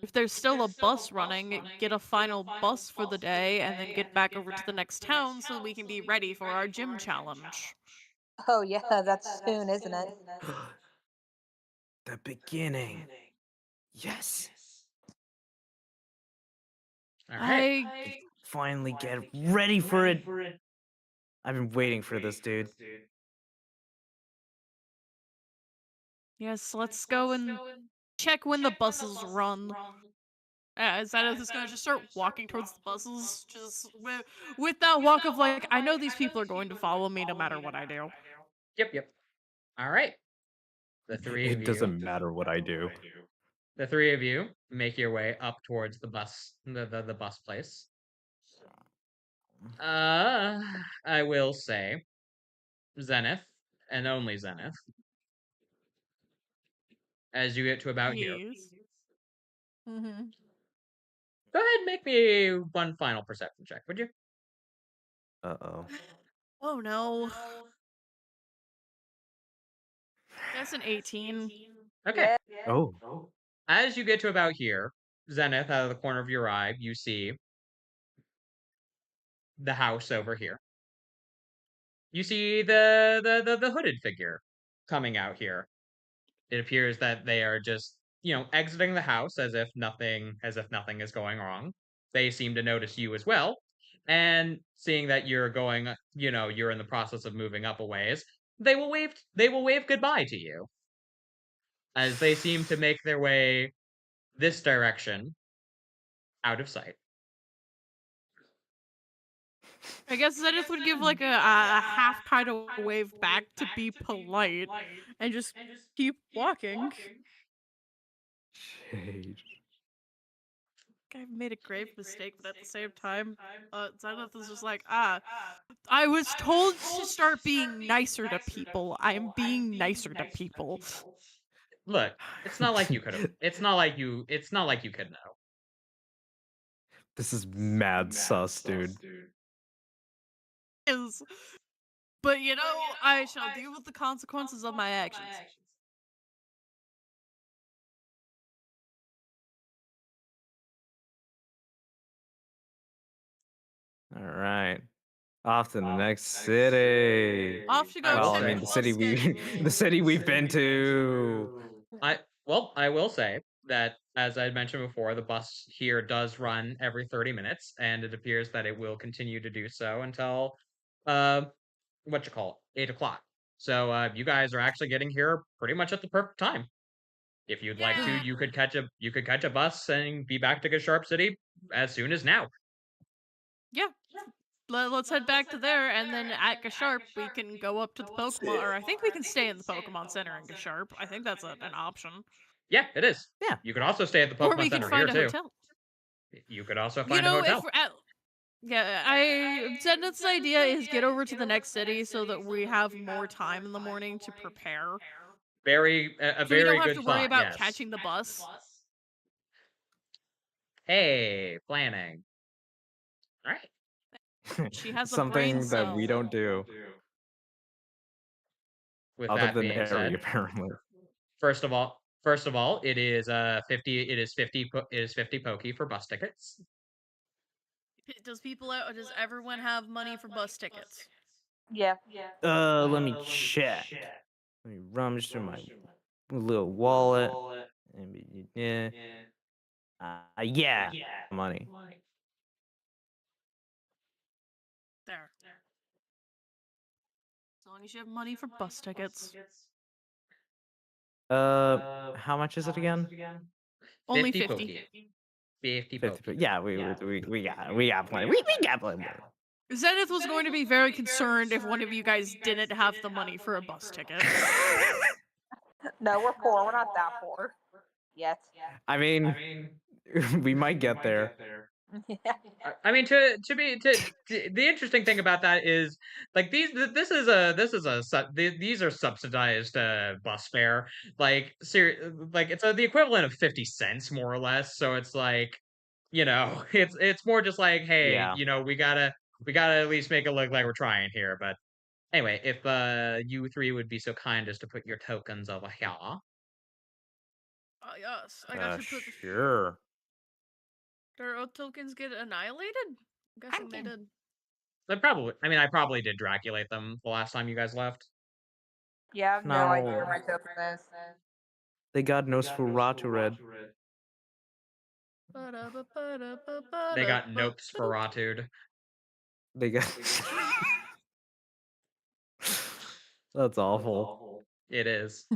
if there's still a bus running, get a final bus for the day and then get back over to the next town so we can be ready for our gym challenge. Oh, yeah, that's soon, isn't it? The beginning. Yes. All right. I Finally get ready for it. I've been waiting for this, dude. Yes, let's go and check when the buses run. Zenith is gonna just start walking towards the buses, just with that walk of like, I know these people are going to follow me no matter what I do. Yep. All right. The three of It you. doesn't matter what I do. The three of you make your way up towards the bus, the bus place. I will say, Zenith, and only Zenith, as you get to about here, Yes. Mm-hmm. go ahead and make me one final perception check, would you? Uh-oh. Oh no. That's an 18. Okay. Yeah. Oh. As you get to about here, Zenith, out of the corner of your eye, you see the house over here. You see the hooded figure coming out here. It appears that they are just, exiting the house as if nothing is going wrong. They seem to notice you as well. And seeing that you're going, you're in the process of moving up a ways, they will wave goodbye to you as they seem to make their way this direction out of sight. I guess Zenith would give like a half kind of wave back to be polite and just keep walking. Shade. I've made a grave mistake, but at the same time, Zenith is just like, I was told to start being nicer to people. I am being nicer to people. Look, it's not like you could have. It's not like you could know. This is mad sus, dude. Is, but I shall deal with the consequences of my actions. All right. Off to the next city. Off to go Well, I check mean, the the city bus we schedule. the city we've been to. I will say that, as I mentioned before, the bus here does run every 30 minutes, and it appears that it will continue to do so until, uh, 8 o'clock. So you guys are actually getting here pretty much at the perfect time. If you'd like to, Yeah. you could catch a bus and be back to Gasharp City as soon as now. Yeah. Let's head back to there, and then at Gasharp, we can go up to the Pokemon, or I think we can stay in the Pokemon Center in Gasharp. I think that's an option. Yeah, it is. Yeah. You could also stay at the Or Pokemon we can Center find here a too. hotel. You could also You find a know, hotel. if we're at, yeah, Zenith's idea is get over to the next city so that we have more time in the morning to prepare. Very a So we very don't have good to worry thought. about Yes. catching the bus. Hey, planning. All right. She has a Something brain that cell. we don't do. With Other that than being Harry, said, apparently. first of all, it is 50. It is 50. It is 50 pokey for bus tickets. Does everyone have money for bus tickets? Yeah. Let me check. Let me rummage through my little wallet. Yeah. Yeah. Money. There. As long as you have money for bus tickets. How much is it again? Only 50 50. pokey. 50 50. pokey. Yeah, we got plenty. We got plenty. Zenith was going to be very concerned if one of you guys didn't have the money for a bus ticket. No, we're poor. We're not that poor yet. I mean, we might get there. Yeah. I mean, the interesting thing about that is, like, these are subsidized bus fare. Like, it's the equivalent of 50 cents more or less. So it's like, it's more just like, hey, Yeah. we gotta at least make it look like we're trying here. But anyway, if you three would be so kind as to put your tokens over here. Yes. I got to put Sure. their oath tokens get annihilated? I'm guessing they did. I probably did Draculate them the last time you guys left. Yeah, I have no idea No. where my token is. They got Nosferatu red. They got nope Sparatude. They got. That's awful. It is.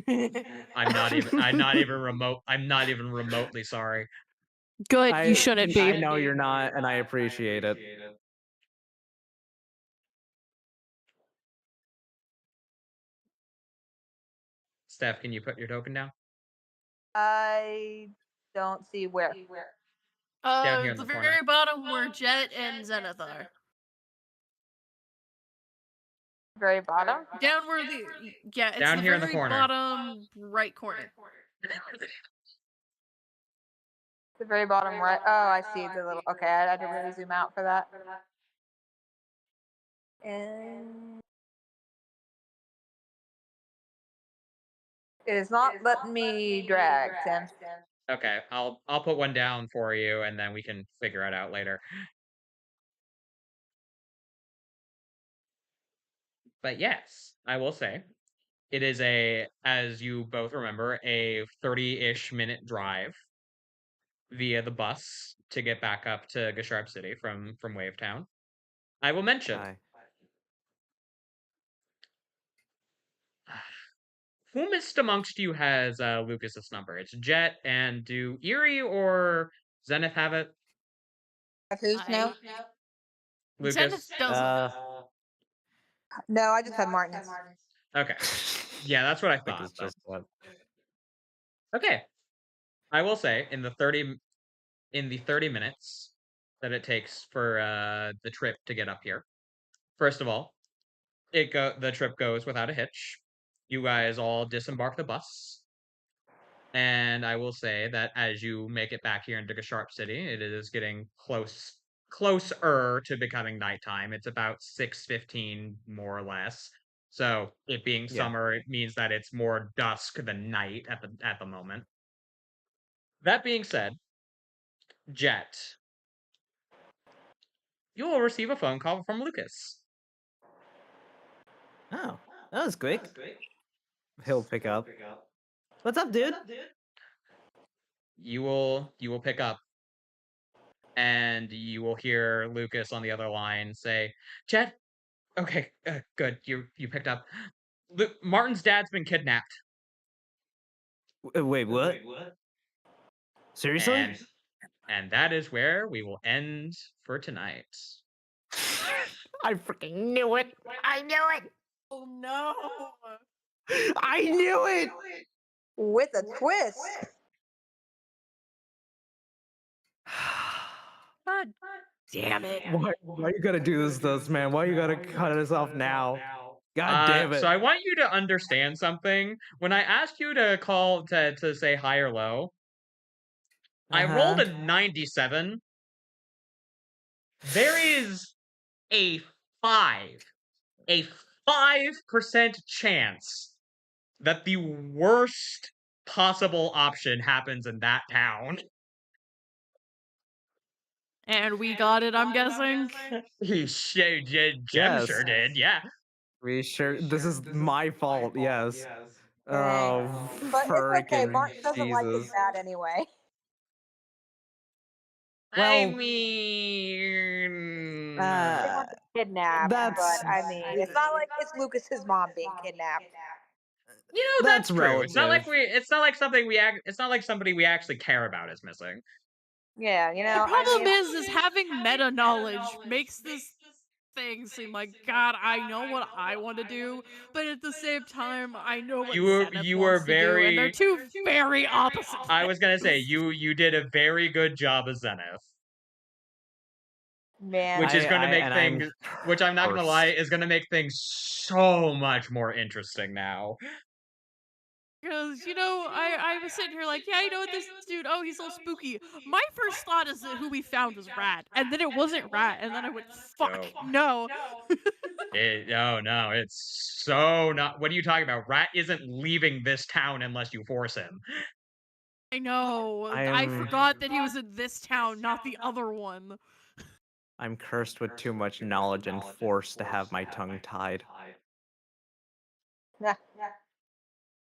I'm not even remotely sorry. Good, you shouldn't I be. know you're not, and I appreciate it. Steph, can you put your token down? I don't see where. Down here in The the corner. very bottom where Jet and Zenith are. Very bottom. Down where the it's Down the here in the very corner. bottom right corner. The very bottom right. Oh, I see the little. Okay, I didn't really zoom out for that. And it is not letting me drag, Tim. Okay, I'll put one down for you, and then we can figure it out later. But yes, I will say, it is as you both remember, a 30-ish minute drive via the bus to get back up to Gasharp City from Wavetown. I will mention, Aye. whomest amongst you has Lucas's number? It's Jet, and do Erie or Zenith have it? Who's now? Lucas? Zenith doesn't. No, I just had Martin's. Okay. Yeah, that's what I I think thought. it's just what. Okay. I will say, in the 30 minutes that it takes for the trip to get up here, first of all, the trip goes without a hitch. You guys all disembark the bus. And I will say that as you make it back here into Gasharp City, it is getting closer to becoming nighttime. It's about 6:15, more or less. So it being Yeah. summer, it means that it's more dusk than night at the moment. That being said, Jet, you will receive a phone call from Lucas. Oh, that was quick. He'll pick up. What's up, dude? You will pick up, and you will hear Lucas on the other line say, "Jet, okay, good. You picked up. Martin's dad's been kidnapped." Wait, what? Seriously? And that is where we will end for tonight. I freaking knew it. I knew it. Oh no! I knew it. With a twist. God damn it! Why you gotta do this to us, man? Why you gotta cut us off now? God damn it. So I want you to understand something. When I asked you to call to say high or low, I rolled a 97. There is a 5% chance that the worst possible option happens in that town. And we got it, I'm guessing. Jem Yes. sure did, yeah. We sure. This is my fault. Yes. Dang. Oh, But it's okay. freaking Martin doesn't like his Jesus. dad anyway. I Well, mean, Kidnapped, That's- but I mean, it's not like it's Lucas's mom being kidnapped. you know, that's That's true. It's not like relative. it's not like somebody we actually care about is missing. Yeah, you know. The problem I mean, is having meta knowledge makes this thing seem like, God, I know what I want to do, but at the same time, I know what Zenith You wants were to do, and they're very. two very opposite. I was gonna say things. you did a very good job as Zenith, man. which is going to I- make and I'm things. Which I'm not gonna cursed. lie, is gonna make things so much more interesting now. Because, you know, I was sitting here like, yeah, you know what, this dude, oh, he's all spooky. My first thought is that who we found was Rat, and then it wasn't Rat, and then I went, fuck, no. No, it's so not. What are you talking about? Rat isn't leaving this town unless you force him. I know. I I'm- forgot that he was in this town, not the other one. I'm cursed with too much knowledge and forced to have my tongue tied. Yeah.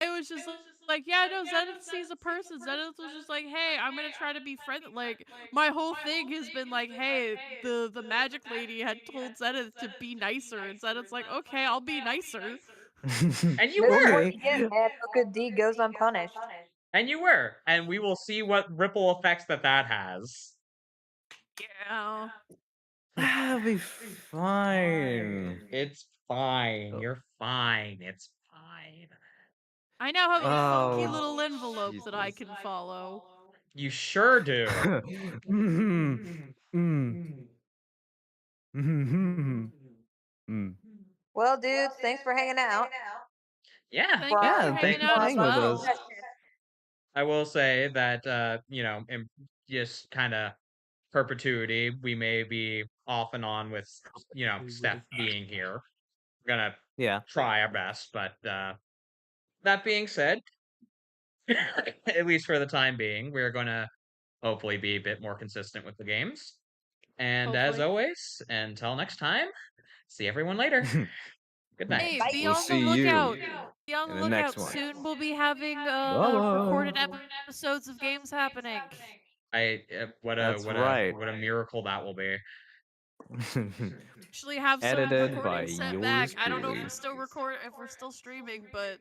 It was just like, yeah, no, Zenith sees a person. Zenith was just like, hey, I'm gonna try to be friendly. Like, my whole thing has been like, hey, the magic lady had told Zenith to be nicer, and Zenith's like, okay, I'll be nicer. And you This is were. what Okay. you get, man. No good deed goes unpunished. And you were. And we will see what ripple effects that has. Yeah. That'll be fine. It's fine. Oh. You're fine. It's fine. I now have a funky Oh, little envelope that I Jesus. can follow. You sure do. Mhm. Mm. Mhm. Mm. Well, dudes, thanks for hanging out. Yeah. Thank you for Yeah, thank hanging you for out as hanging with well. us. I will say that in just kind of perpetuity, we may be off and on with Steph being here. We're gonna Yeah. try our best, but that being said, at least for the time being, we're gonna hopefully be a bit more consistent with the games. And as Hopefully. always, until next time, see everyone later. Good night. Hey, Bye. be We'll on the see you lookout. Be on in the the next lookout. one. Soon we'll be having recorded Bye-bye. episodes of games happening. What That's right. a miracle that will be. Actually have some Edited by recordings set yours back. I don't know if truly. we're still streaming, but